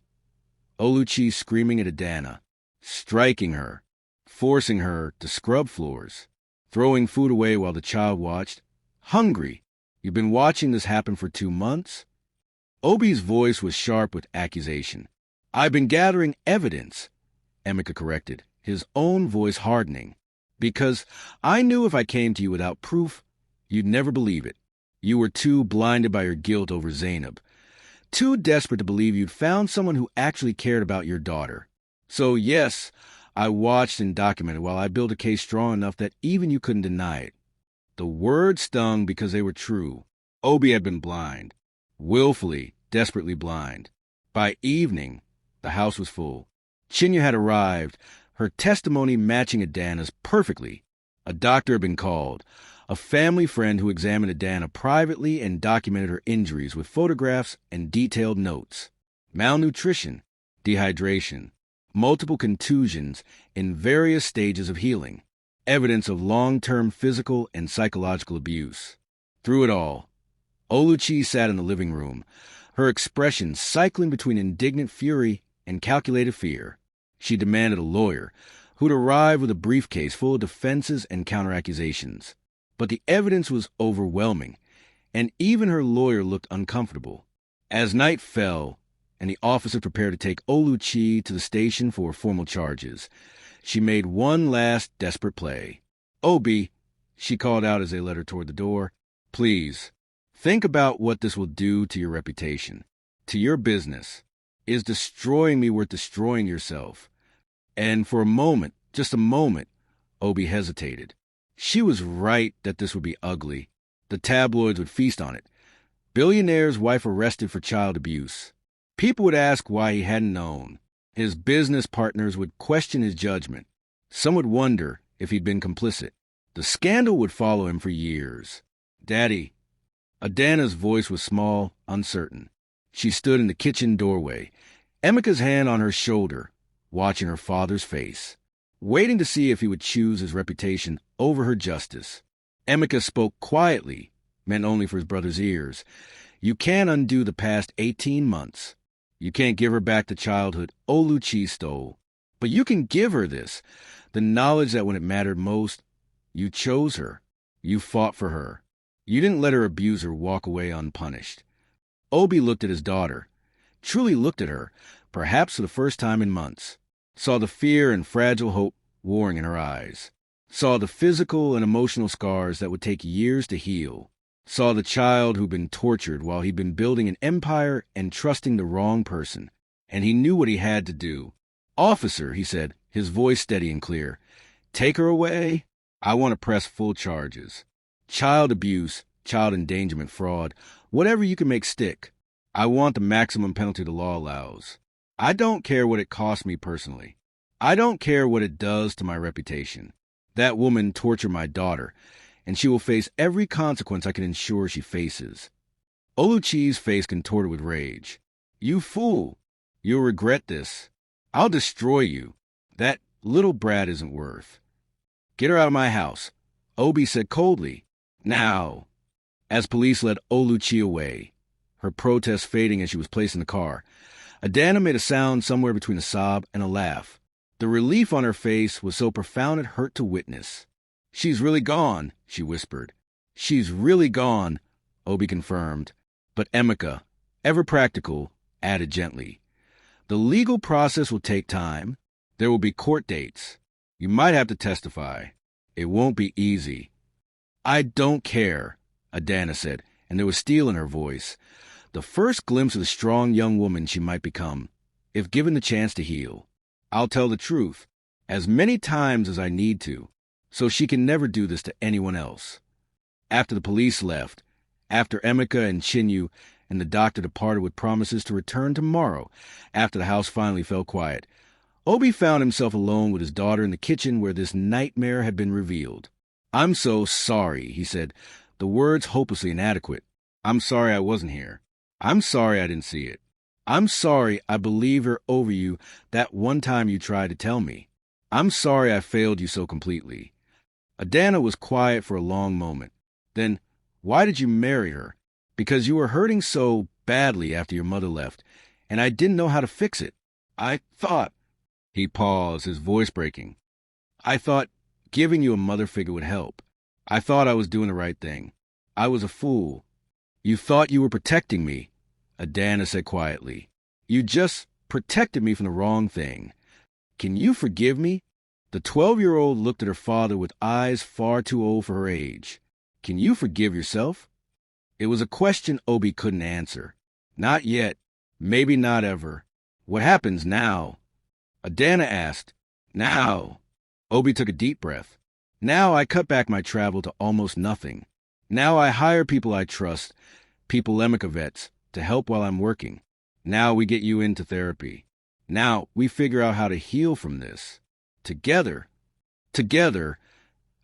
C: Oluchi screaming at Adana, striking her, forcing her to scrub floors, throwing food away while the child watched. "Hungry. You've been watching this happen for 2 months?" Obi's voice was sharp with accusation. "I've been gathering evidence," Emeka corrected, his own voice hardening. "Because I knew if I came to you without proof, you'd never believe it. You were too blinded by your guilt over Zainab, too desperate to believe you'd found someone who actually cared about your daughter. So yes, I watched and documented while I built a case strong enough that even you couldn't deny it." The words stung because they were true. Obi had been blind, willfully, desperately blind. By evening, the house was full. Chinya had arrived, her testimony matching Adana's perfectly. A doctor had been called, a family friend who examined Adana privately and documented her injuries with photographs and detailed notes. Malnutrition, dehydration, multiple contusions in various stages of healing, evidence of long-term physical and psychological abuse. Through it all, Oluchi sat in the living room, her expression cycling between indignant fury and calculated fear. She demanded a lawyer, who'd arrive with a briefcase full of defenses and counter-accusations. But the evidence was overwhelming, and even her lawyer looked uncomfortable. As night fell, and the officer prepared to take Oluchi to the station for formal charges, she made one last desperate play. "Obi," she called out as they led her toward the door, "please, think about what this will do to your reputation, to your business. Is destroying me worth destroying yourself?" And for a moment, just a moment, Obi hesitated. She was right that this would be ugly. The tabloids would feast on it. Billionaire's wife arrested for child abuse. People would ask why he hadn't known. His business partners would question his judgment. Some would wonder if he'd been complicit. The scandal would follow him for years. "Daddy." Adana's voice was small, uncertain. She stood in the kitchen doorway, Emeka's hand on her shoulder, watching her father's face, waiting to see if he would choose his reputation over her justice. Emeka spoke quietly, meant only for his brother's ears. "You can't undo the past 18 months. You can't give her back the childhood Oluchi stole. But you can give her this, the knowledge that when it mattered most, you chose her. You fought for her. You didn't let her abuser walk away unpunished." Obi looked at his daughter, truly looked at her, perhaps for the first time in months, saw the fear and fragile hope warring in her eyes, saw the physical and emotional scars that would take years to heal, saw the child who'd been tortured while he'd been building an empire and trusting the wrong person, and he knew what he had to do. "Officer," he said, his voice steady and clear, "take her away. I want to press full charges. Child abuse, child endangerment, fraud, whatever you can make stick. I want the maximum penalty the law allows. I don't care what it costs me personally. I don't care what it does to my reputation. That woman tortured my daughter, and she will face every consequence I can ensure she faces." Oluchi's face contorted with rage. "You fool! You'll regret this. I'll destroy you. That little brat isn't worth. Get her out of my house," Obi said coldly. "Now." As police led Oluchi away, her protest fading as she was placed in the car, Adana made a sound somewhere between a sob and a laugh. The relief on her face was so profound it hurt to witness. "She's really gone," she whispered. "She's really gone," Obi confirmed. But Emeka, ever practical, added gently, "The legal process will take time. There will be court dates. You might have to testify. It won't be easy." "I don't care," Adana said, and there was steel in her voice. The first glimpse of the strong young woman she might become, if given the chance to heal. "I'll tell the truth, as many times as I need to, so she can never do this to anyone else." After the police left, after Emeka and Chinyu and the doctor departed with promises to return tomorrow, after the house finally fell quiet, Obi found himself alone with his daughter in the kitchen where this nightmare had been revealed. "I'm so sorry," he said, the words hopelessly inadequate. "I'm sorry I wasn't here. I'm sorry I didn't see it. I'm sorry I believed her over you that one time you tried to tell me. I'm sorry I failed you so completely." Adana was quiet for a long moment. "Then, why did you marry her?" "Because you were hurting so badly after your mother left, and I didn't know how to fix it. I thought—" He paused, his voice breaking. "I thought giving you a mother figure would help. I thought I was doing the right thing. I was a fool." "You thought you were protecting me," Adana said quietly. "You just protected me from the wrong thing. Can you forgive me?" The 12-year-old looked at her father with eyes far too old for her age. "Can you forgive yourself?" It was a question Obi couldn't answer. "Not yet. Maybe not ever." "What happens now?" Adana asked. "Now." Obi took a deep breath. "Now I cut back my travel to almost nothing. Now I hire people I trust, people Lemika vets, to help while I'm working. Now we get you into therapy. Now we figure out how to heal from this. Together." "Together,"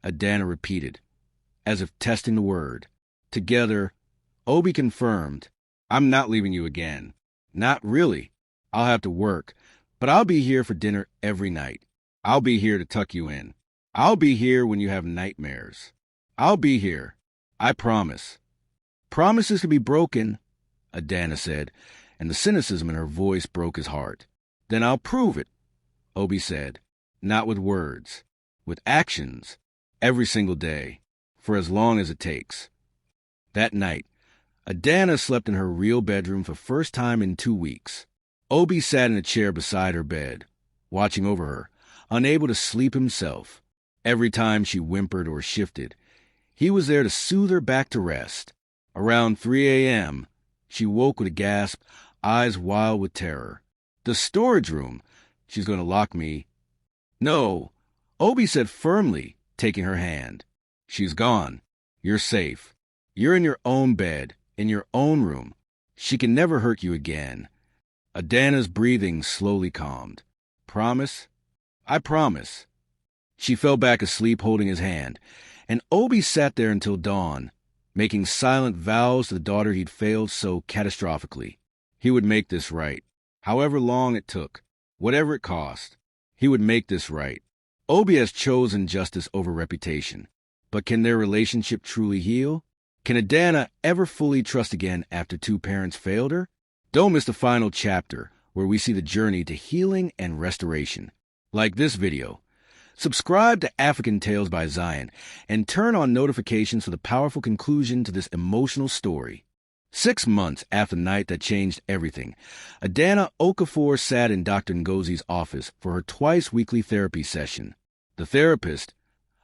C: Adana repeated, as if testing the word. "Together." Obi confirmed. "I'm not leaving you again. Not really. I'll have to work, but I'll be here for dinner every night. I'll be here to tuck you in. I'll be here when you have nightmares. I'll be here. I promise." "Promises can be broken," Adana said, and the cynicism in her voice broke his heart. "Then I'll prove it," Obi said. "Not with words, with actions, every single day, for as long as it takes." That night, Adana slept in her real bedroom for the first time in 2 weeks. Obi sat in a chair beside her bed, watching over her, unable to sleep himself. Every time she whimpered or shifted, he was there to soothe her back to rest. Around 3 a.m., she woke with a gasp, eyes wild with terror. "The storage room. She's going to lock me." "No," Obi said firmly, taking her hand. "She's gone. You're safe. You're in your own bed, in your own room. She can never hurt you again." Adana's breathing slowly calmed. "Promise?" "I promise." She fell back asleep holding his hand, and Obi sat there until dawn, making silent vows to the daughter he'd failed so catastrophically. He would make this right, however long it took, whatever it cost. He would make this right. Obi has chosen justice over reputation. But can their relationship truly heal? Can Adana ever fully trust again after 2 parents failed her? Don't miss the final chapter, where we see the journey to healing and restoration. Like this video. Subscribe to Africantales by Zion, and turn on notifications for the powerful conclusion to this emotional story. 6 months after the night that changed everything, Adana Okafor sat in Dr. Ngozi's office for her twice-weekly therapy session. The therapist,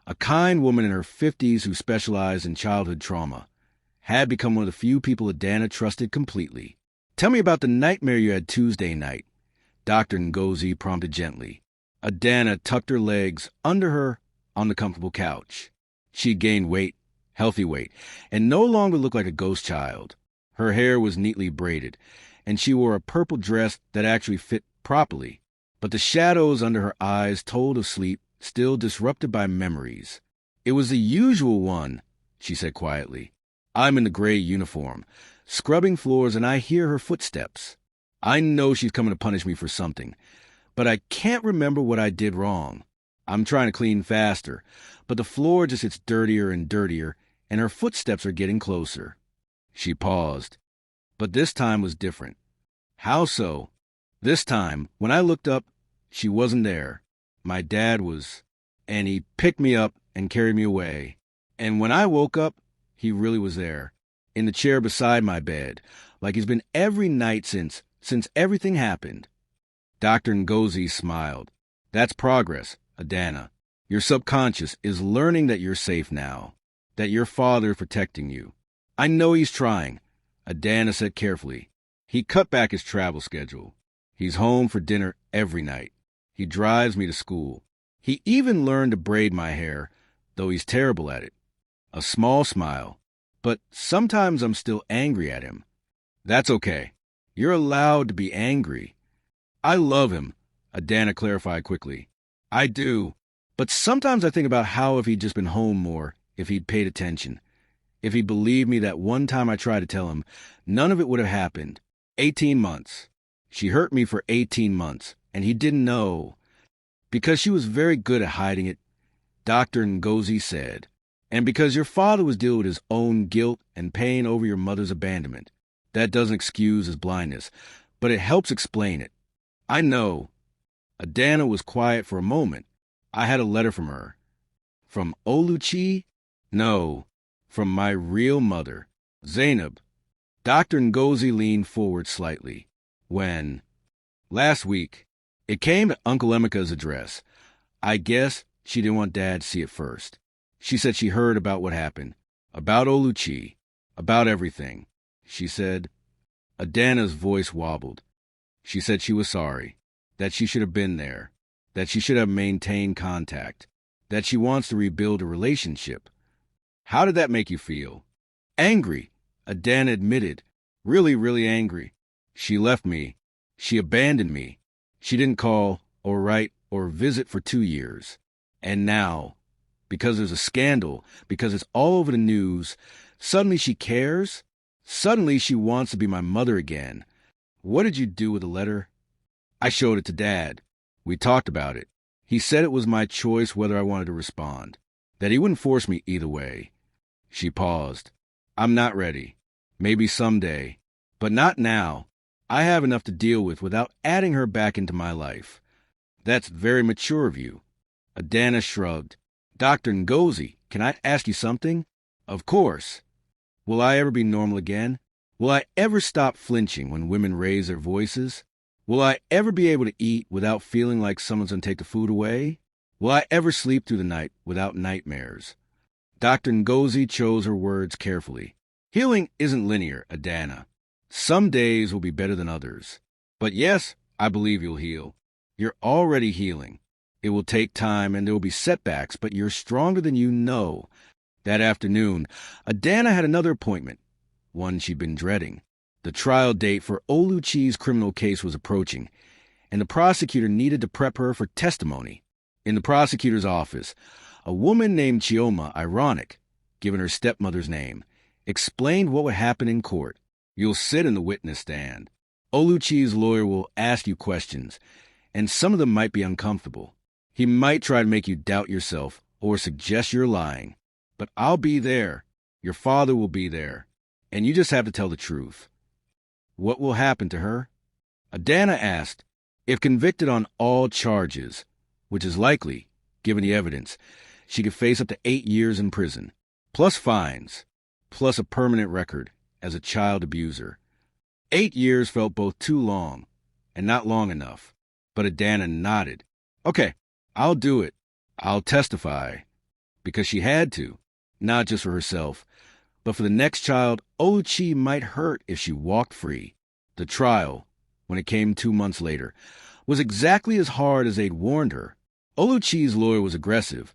C: a kind woman in her 50s who specialized in childhood trauma, had become one of the few people Adana trusted completely. "Tell me about the nightmare you had Tuesday night," Dr. Ngozi prompted gently. Adana tucked her legs under her on the comfortable couch. She gained weight, healthy weight, and no longer looked like a ghost child. Her hair was neatly braided, and she wore a purple dress that actually fit properly. But the shadows under her eyes told of sleep still disrupted by memories. "It was the usual one," she said quietly. "I'm in the gray uniform, scrubbing floors, and I hear her footsteps. I know she's coming to punish me for something, but I can't remember what I did wrong. I'm trying to clean faster, but the floor just gets dirtier and dirtier, and her footsteps are getting closer." She paused. But this time was different. "How so?" "This time, when I looked up, she wasn't there. My dad was, and he picked me up and carried me away. And when I woke up, he really was there, in the chair beside my bed, like he's been every night since everything happened." Dr. Ngozi smiled. "That's progress, Adana. Your subconscious is learning that you're safe now, that your father is protecting you." "I know he's trying," Adana said carefully. "He cut back his travel schedule. He's home for dinner every night. He drives me to school. He even learned to braid my hair, though he's terrible at it." A small smile. "But sometimes I'm still angry at him." "That's okay. You're allowed to be angry." "I love him," Adana clarified quickly. I do. But sometimes I think about how if he'd just been home more, if he'd paid attention, if he believed me that one time I tried to tell him, none of it would have happened. 18 months. She hurt me for 18 months, and he didn't know. Because she was very good at hiding it, Dr. Ngozi said. And because your father was dealing with his own guilt and pain over your mother's abandonment. That doesn't excuse his blindness, but it helps explain it. I know. Adana was quiet for a moment. I had a letter from her. From Oluchi? No, from my real mother, Zainab. Dr. Ngozi leaned forward slightly. When? Last week. It came to Uncle Emeka's address. I guess she didn't want Dad to see it first. She said she heard about what happened. About Oluchi. About everything. She said. Adana's voice wobbled. She said she was sorry. That she should have been there. That she should have maintained contact. That she wants to rebuild a relationship. How did that make you feel? Angry, Adana admitted. Really, really angry. She left me. She abandoned me. She didn't call, or write, or visit for 2 years. And now, because there's a scandal, because it's all over the news, suddenly she cares? Suddenly she wants to be my mother again. What did you do with the letter? I showed it to Dad. We talked about it. He said it was my choice whether I wanted to respond, that he wouldn't force me either way. She paused. I'm not ready. Maybe someday. But not now. I have enough to deal with without adding her back into my life. That's very mature of you. Adana shrugged. Dr. Ngozi, can I ask you something? Of course. Will I ever be normal again? Will I ever stop flinching when women raise their voices? Will I ever be able to eat without feeling like someone's going to take the food away? Will I ever sleep through the night without nightmares? Dr. Ngozi chose her words carefully. Healing isn't linear, Adana. Some days will be better than others. But yes, I believe you'll heal. You're already healing. It will take time and there will be setbacks, but you're stronger than you know. That afternoon, Adana had another appointment, one she'd been dreading. The trial date for Oluchi's criminal case was approaching, and the prosecutor needed to prep her for testimony. In the prosecutor's office, a woman named Chioma, ironic, given her stepmother's name, explained what would happen in court. You'll sit in the witness stand. Oluchi's lawyer will ask you questions, and some of them might be uncomfortable. He might try to make you doubt yourself or suggest you're lying. But I'll be there. Your father will be there. And you just have to tell the truth. What will happen to her? Adana asked. If convicted on all charges, which is likely, given the evidence, she could face up to 8 years in prison, plus fines, plus a permanent record as a child abuser. 8 years felt both too long and not long enough. But Adana nodded. Okay, I'll do it. I'll testify. Because she had to, not just for herself, but for the next child Oluchi might hurt if she walked free. The trial, when it came 2 months later, was exactly as hard as they'd warned her. Oluchi's lawyer was aggressive,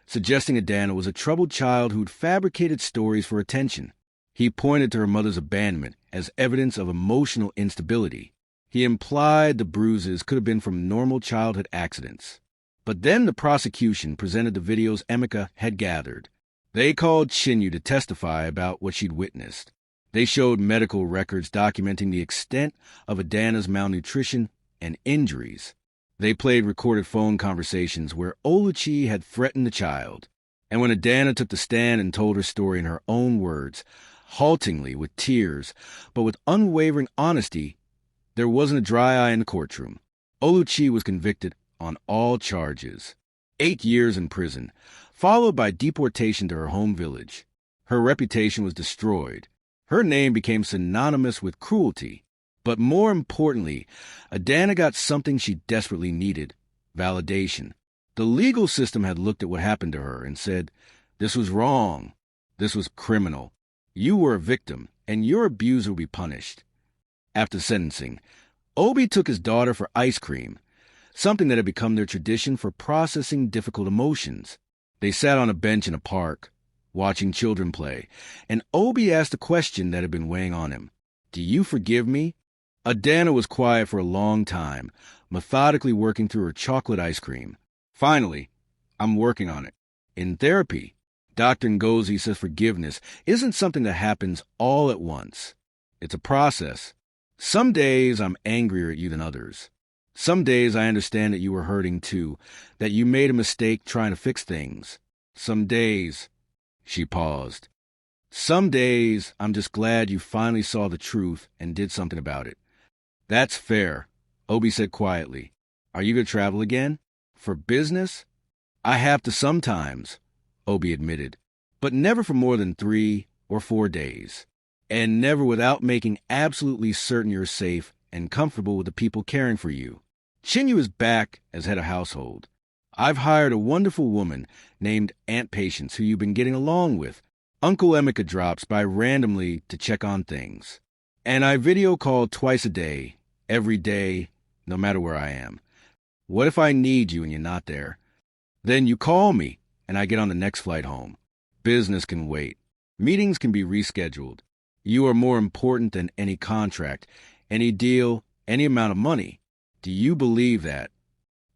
C: suggesting Adana was a troubled child who'd fabricated stories for attention. He pointed to her mother's abandonment as evidence of emotional instability. He implied the bruises could have been from normal childhood accidents. But then the prosecution presented the videos Emeka had gathered. They called Chinyu to testify about what she'd witnessed. They showed medical records documenting the extent of Adana's malnutrition and injuries. They played recorded phone conversations where Oluchi had threatened the child. And when Adana took the stand and told her story in her own words, haltingly with tears, but with unwavering honesty, there wasn't a dry eye in the courtroom. Oluchi was convicted on all charges. 8 years in prison, followed by deportation to her home village. Her reputation was destroyed. Her name became synonymous with cruelty. But more importantly, Adana got something she desperately needed: validation. The legal system had looked at what happened to her and said, this was wrong. This was criminal. You were a victim, and your abuser will be punished. After sentencing, Obi took his daughter for ice cream, something that had become their tradition for processing difficult emotions. They sat on a bench in a park, watching children play, and Obi asked a question that had been weighing on him. Do you forgive me? Adana was quiet for a long time, methodically working through her chocolate ice cream. Finally, I'm working on it. In therapy, Dr. Ngozi says forgiveness isn't something that happens all at once. It's a process. Some days I'm angrier at you than others. Some days I understand that you were hurting too, that you made a mistake trying to fix things. Some days, she paused. Some days I'm just glad you finally saw the truth and did something about it. That's fair, Obi said quietly. Are you going to travel again? For business? I have to sometimes, Obi admitted, but never for more than 3 or 4 days, and never without making absolutely certain you're safe and comfortable with the people caring for you. Chinyu is back as head of household. I've hired a wonderful woman named Aunt Patience who you've been getting along with. Uncle Emeka drops by randomly to check on things. And I video call twice a day, every day, no matter where I am. What if I need you and you're not there? Then you call me and I get on the next flight home. Business can wait. Meetings can be rescheduled. You are more important than any contract, any deal, any amount of money. Do you believe that?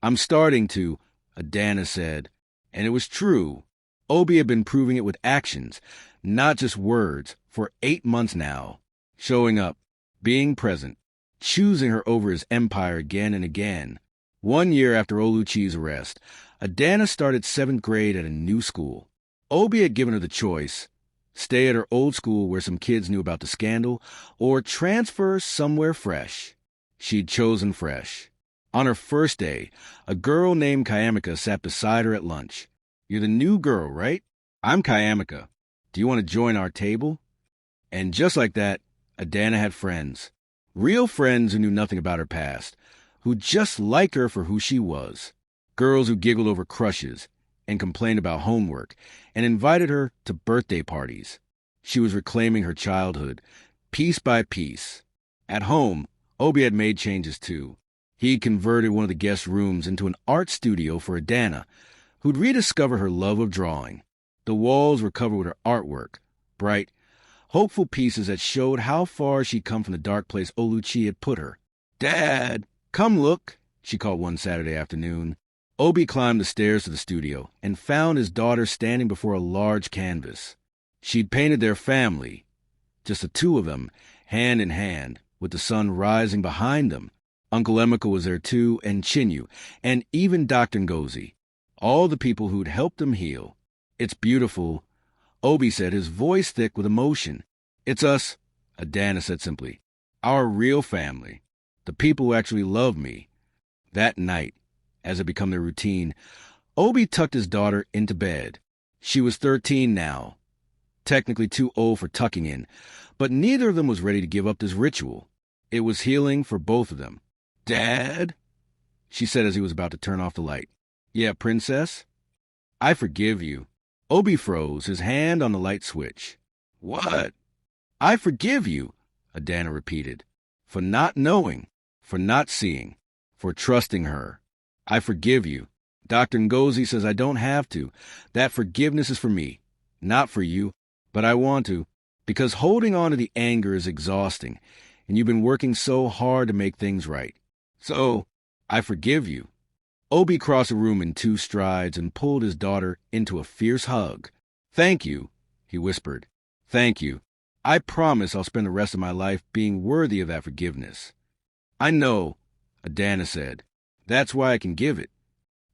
C: I'm starting to, Adana said. And it was true. Obi had been proving it with actions, not just words, for 8 months now. Showing up, being present, choosing her over his empire again and again. 1 year after Oluchi's arrest, Adana started 7th grade at a new school. Obi had given her the choice: stay at her old school where some kids knew about the scandal, or transfer somewhere fresh. She'd chosen fresh. On her first day, a girl named Kayamika sat beside her at lunch. You're the new girl, right? I'm Kayamika. Do you want to join our table? And just like that, Adana had friends. Real friends who knew nothing about her past, who just liked her for who she was. Girls who giggled over crushes and complained about homework and invited her to birthday parties. She was reclaiming her childhood, piece by piece. At home, Obi had made changes too. He converted one of the guest rooms into an art studio for Adana, who'd rediscover her love of drawing. The walls were covered with her artwork, bright, hopeful pieces that showed how far she'd come from the dark place Oluchi had put her. Dad, come look, she called one Saturday afternoon. Obi climbed the stairs to the studio and found his daughter standing before a large canvas. She'd painted their family, just the two of them, hand in hand, with the sun rising behind them. Uncle Emeka was there too, and Chinyu, and even Dr. Ngozi. All the people who'd helped them heal. It's beautiful, Obi said, his voice thick with emotion. It's us, Adana said simply. Our real family. The people who actually love me. That night, as it became their routine, Obi tucked his daughter into bed. She was 13 now. Technically too old for tucking in, but neither of them was ready to give up this ritual. It was healing for both of them. Dad? She said as he was about to turn off the light. Yeah, princess? I forgive you. Obi froze, his hand on the light switch. What? I forgive you, Adana repeated. For not knowing, for not seeing, for trusting her. I forgive you. Dr. Ngozi says I don't have to. That forgiveness is for me, not for you. But I want to, because holding on to the anger is exhausting, and you've been working so hard to make things right. So, I forgive you. Obi crossed the room in 2 strides and pulled his daughter into a fierce hug. Thank you, he whispered. Thank you. I promise I'll spend the rest of my life being worthy of that forgiveness. I know, Adana said. That's why I can give it.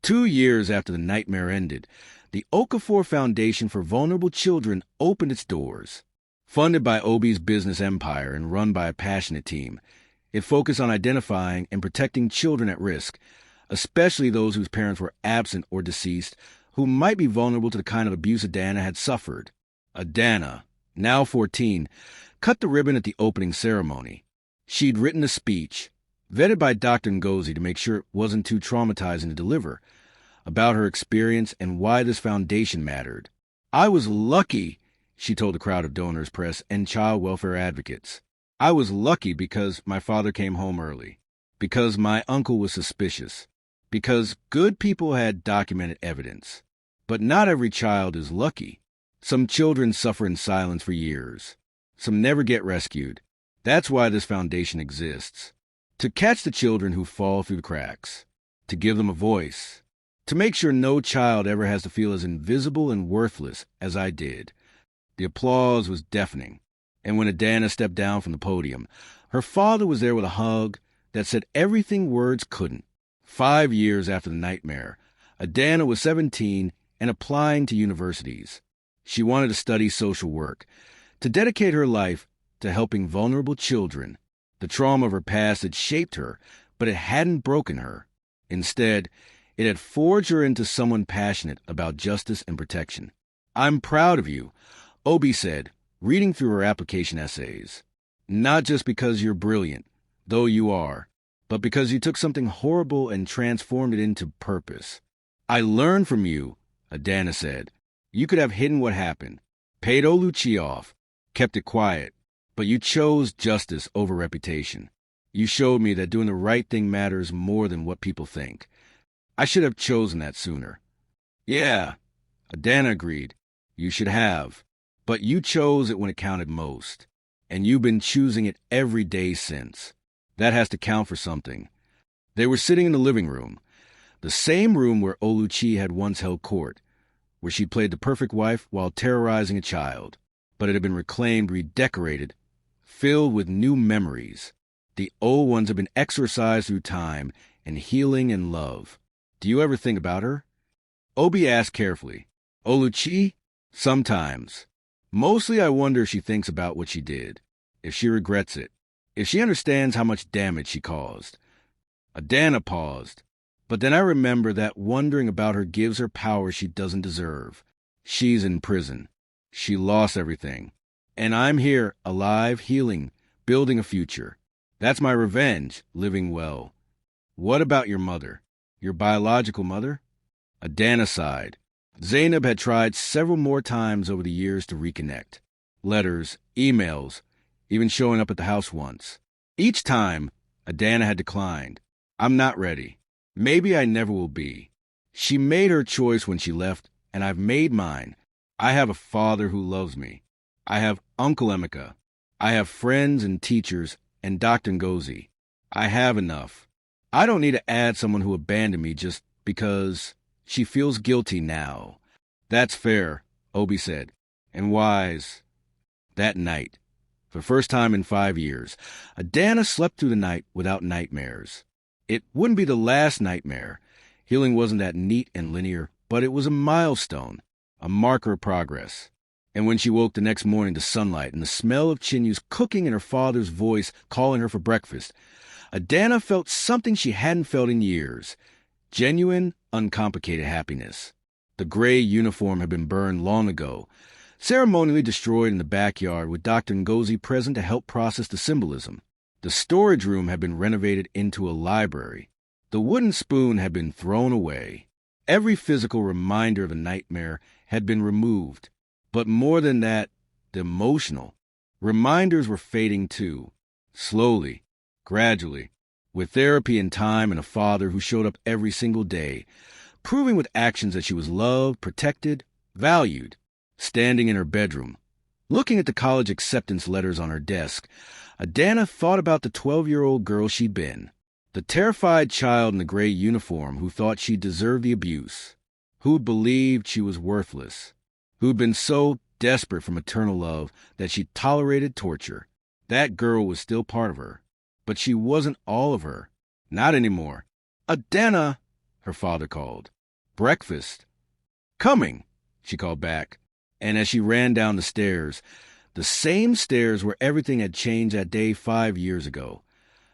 C: 2 years after the nightmare ended, the Okafor Foundation for Vulnerable Children opened its doors. Funded by Obi's business empire and run by a passionate team, it focused on identifying and protecting children at risk, especially those whose parents were absent or deceased, who might be vulnerable to the kind of abuse Adana had suffered. Adana, now 14, cut the ribbon at the opening ceremony. She'd written a speech, vetted by Dr. Ngozi to make sure it wasn't too traumatizing to deliver, about her experience and why this foundation mattered. I was lucky, she told a crowd of donors, press, and child welfare advocates. I was lucky because my father came home early, because my uncle was suspicious, because good people had documented evidence. But not every child is lucky. Some children suffer in silence for years. Some never get rescued. That's why this foundation exists. To catch the children who fall through the cracks. To give them a voice. To make sure no child ever has to feel as invisible and worthless as I did. The applause was deafening. And when Adana stepped down from the podium, her father was there with a hug that said everything words couldn't. 5 years after the nightmare, Adana was 17 and applying to universities. She wanted to study social work, to dedicate her life to helping vulnerable children. The trauma of her past had shaped her, but it hadn't broken her. Instead, it had forged her into someone passionate about justice and protection. "I'm proud of you," Obi said, reading through her application essays. "Not just because you're brilliant, though you are, but because you took something horrible and transformed it into purpose. I learned from you," Adana said. "You could have hidden what happened, paid Oluchi off, kept it quiet, but you chose justice over reputation. You showed me that doing the right thing matters more than what people think. I should have chosen that sooner." "Yeah," Adana agreed. "You should have. But you chose it when it counted most. And you've been choosing it every day since. That has to count for something." They were sitting in the living room, the same room where Oluchi had once held court, where she played the perfect wife while terrorizing a child. But it had been reclaimed, redecorated, filled with new memories. The old ones have been exorcised through time and healing and love. "Do you ever think about her?" Obi asked carefully. "Oluchi? Sometimes. Mostly I wonder if she thinks about what she did, if she regrets it, if she understands how much damage she caused." Adana paused. "But then I remember that wondering about her gives her power she doesn't deserve. She's in prison. She lost everything. And I'm here, alive, healing, building a future. That's my revenge, living well." "What about your mother? Your biological mother?" Adana sighed. Zainab had tried several more times over the years to reconnect. Letters, emails, even showing up at the house once. Each time, Adana had declined. "I'm not ready. Maybe I never will be." She made her choice when she left, and I've made mine. I have a father who loves me. I have Uncle Emeka. I have friends and teachers and Dr. Ngozi. I have enough. I don't need to add someone who abandoned me just because she feels guilty now. "That's fair," Obi said, "and wise." That night, for the first time in 5 years, Adana slept through the night without nightmares. It wouldn't be the last nightmare. Healing wasn't that neat and linear, but it was a milestone, a marker of progress. And when she woke the next morning to sunlight and the smell of Chinyu's cooking and her father's voice calling her for breakfast, Adana felt something she hadn't felt in years. Genuine, uncomplicated happiness. The gray uniform had been burned long ago, ceremonially destroyed in the backyard with Dr. Ngozi present to help process the symbolism. The storage room had been renovated into a library. The wooden spoon had been thrown away. Every physical reminder of the nightmare had been removed. But more than that, the emotional reminders were fading too. Slowly, gradually, with therapy and time and a father who showed up every single day, proving with actions that she was loved, protected, valued. Standing in her bedroom, looking at the college acceptance letters on her desk, Adana thought about the 12-year-old girl she'd been. The terrified child in the gray uniform who thought she deserved the abuse, who'd believed she was worthless, who'd been so desperate for maternal love that she tolerated torture. That girl was still part of her, but she wasn't all of her. Not anymore. "Adana," her father called. "Breakfast." "Coming," she called back. And as she ran down the stairs, the same stairs where everything had changed that day 5 years ago,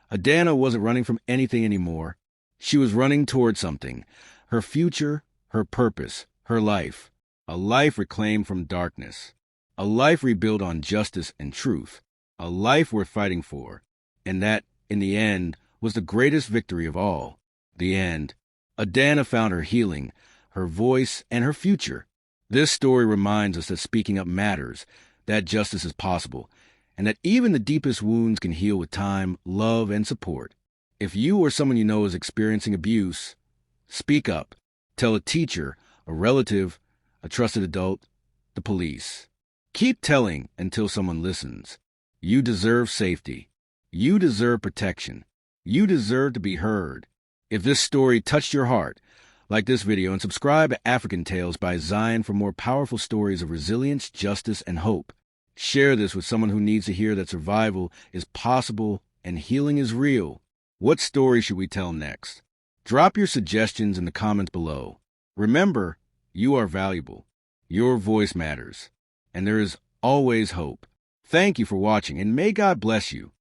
C: Adana wasn't running from anything anymore. She was running toward something. Her future, her purpose, her life. A life reclaimed from darkness. A life rebuilt on justice and truth. A life worth fighting for. And that, in the end, was the greatest victory of all. The end. Adana found her healing, her voice, and her future. This story reminds us that speaking up matters, that justice is possible, and that even the deepest wounds can heal with time, love, and support. If you or someone you know is experiencing abuse, speak up. Tell a teacher, a relative, a trusted adult, the police. Keep telling until someone listens. You deserve safety. You deserve protection. You deserve to be heard. If this story touched your heart, like this video and subscribe to Africantales by Zion for more powerful stories of resilience, justice, and hope. Share this with someone who needs to hear that survival is possible and healing is real. What story should we tell next? Drop your suggestions in the comments below. Remember, you are valuable. Your voice matters. And there is always hope. Thank you for watching, and may God bless you.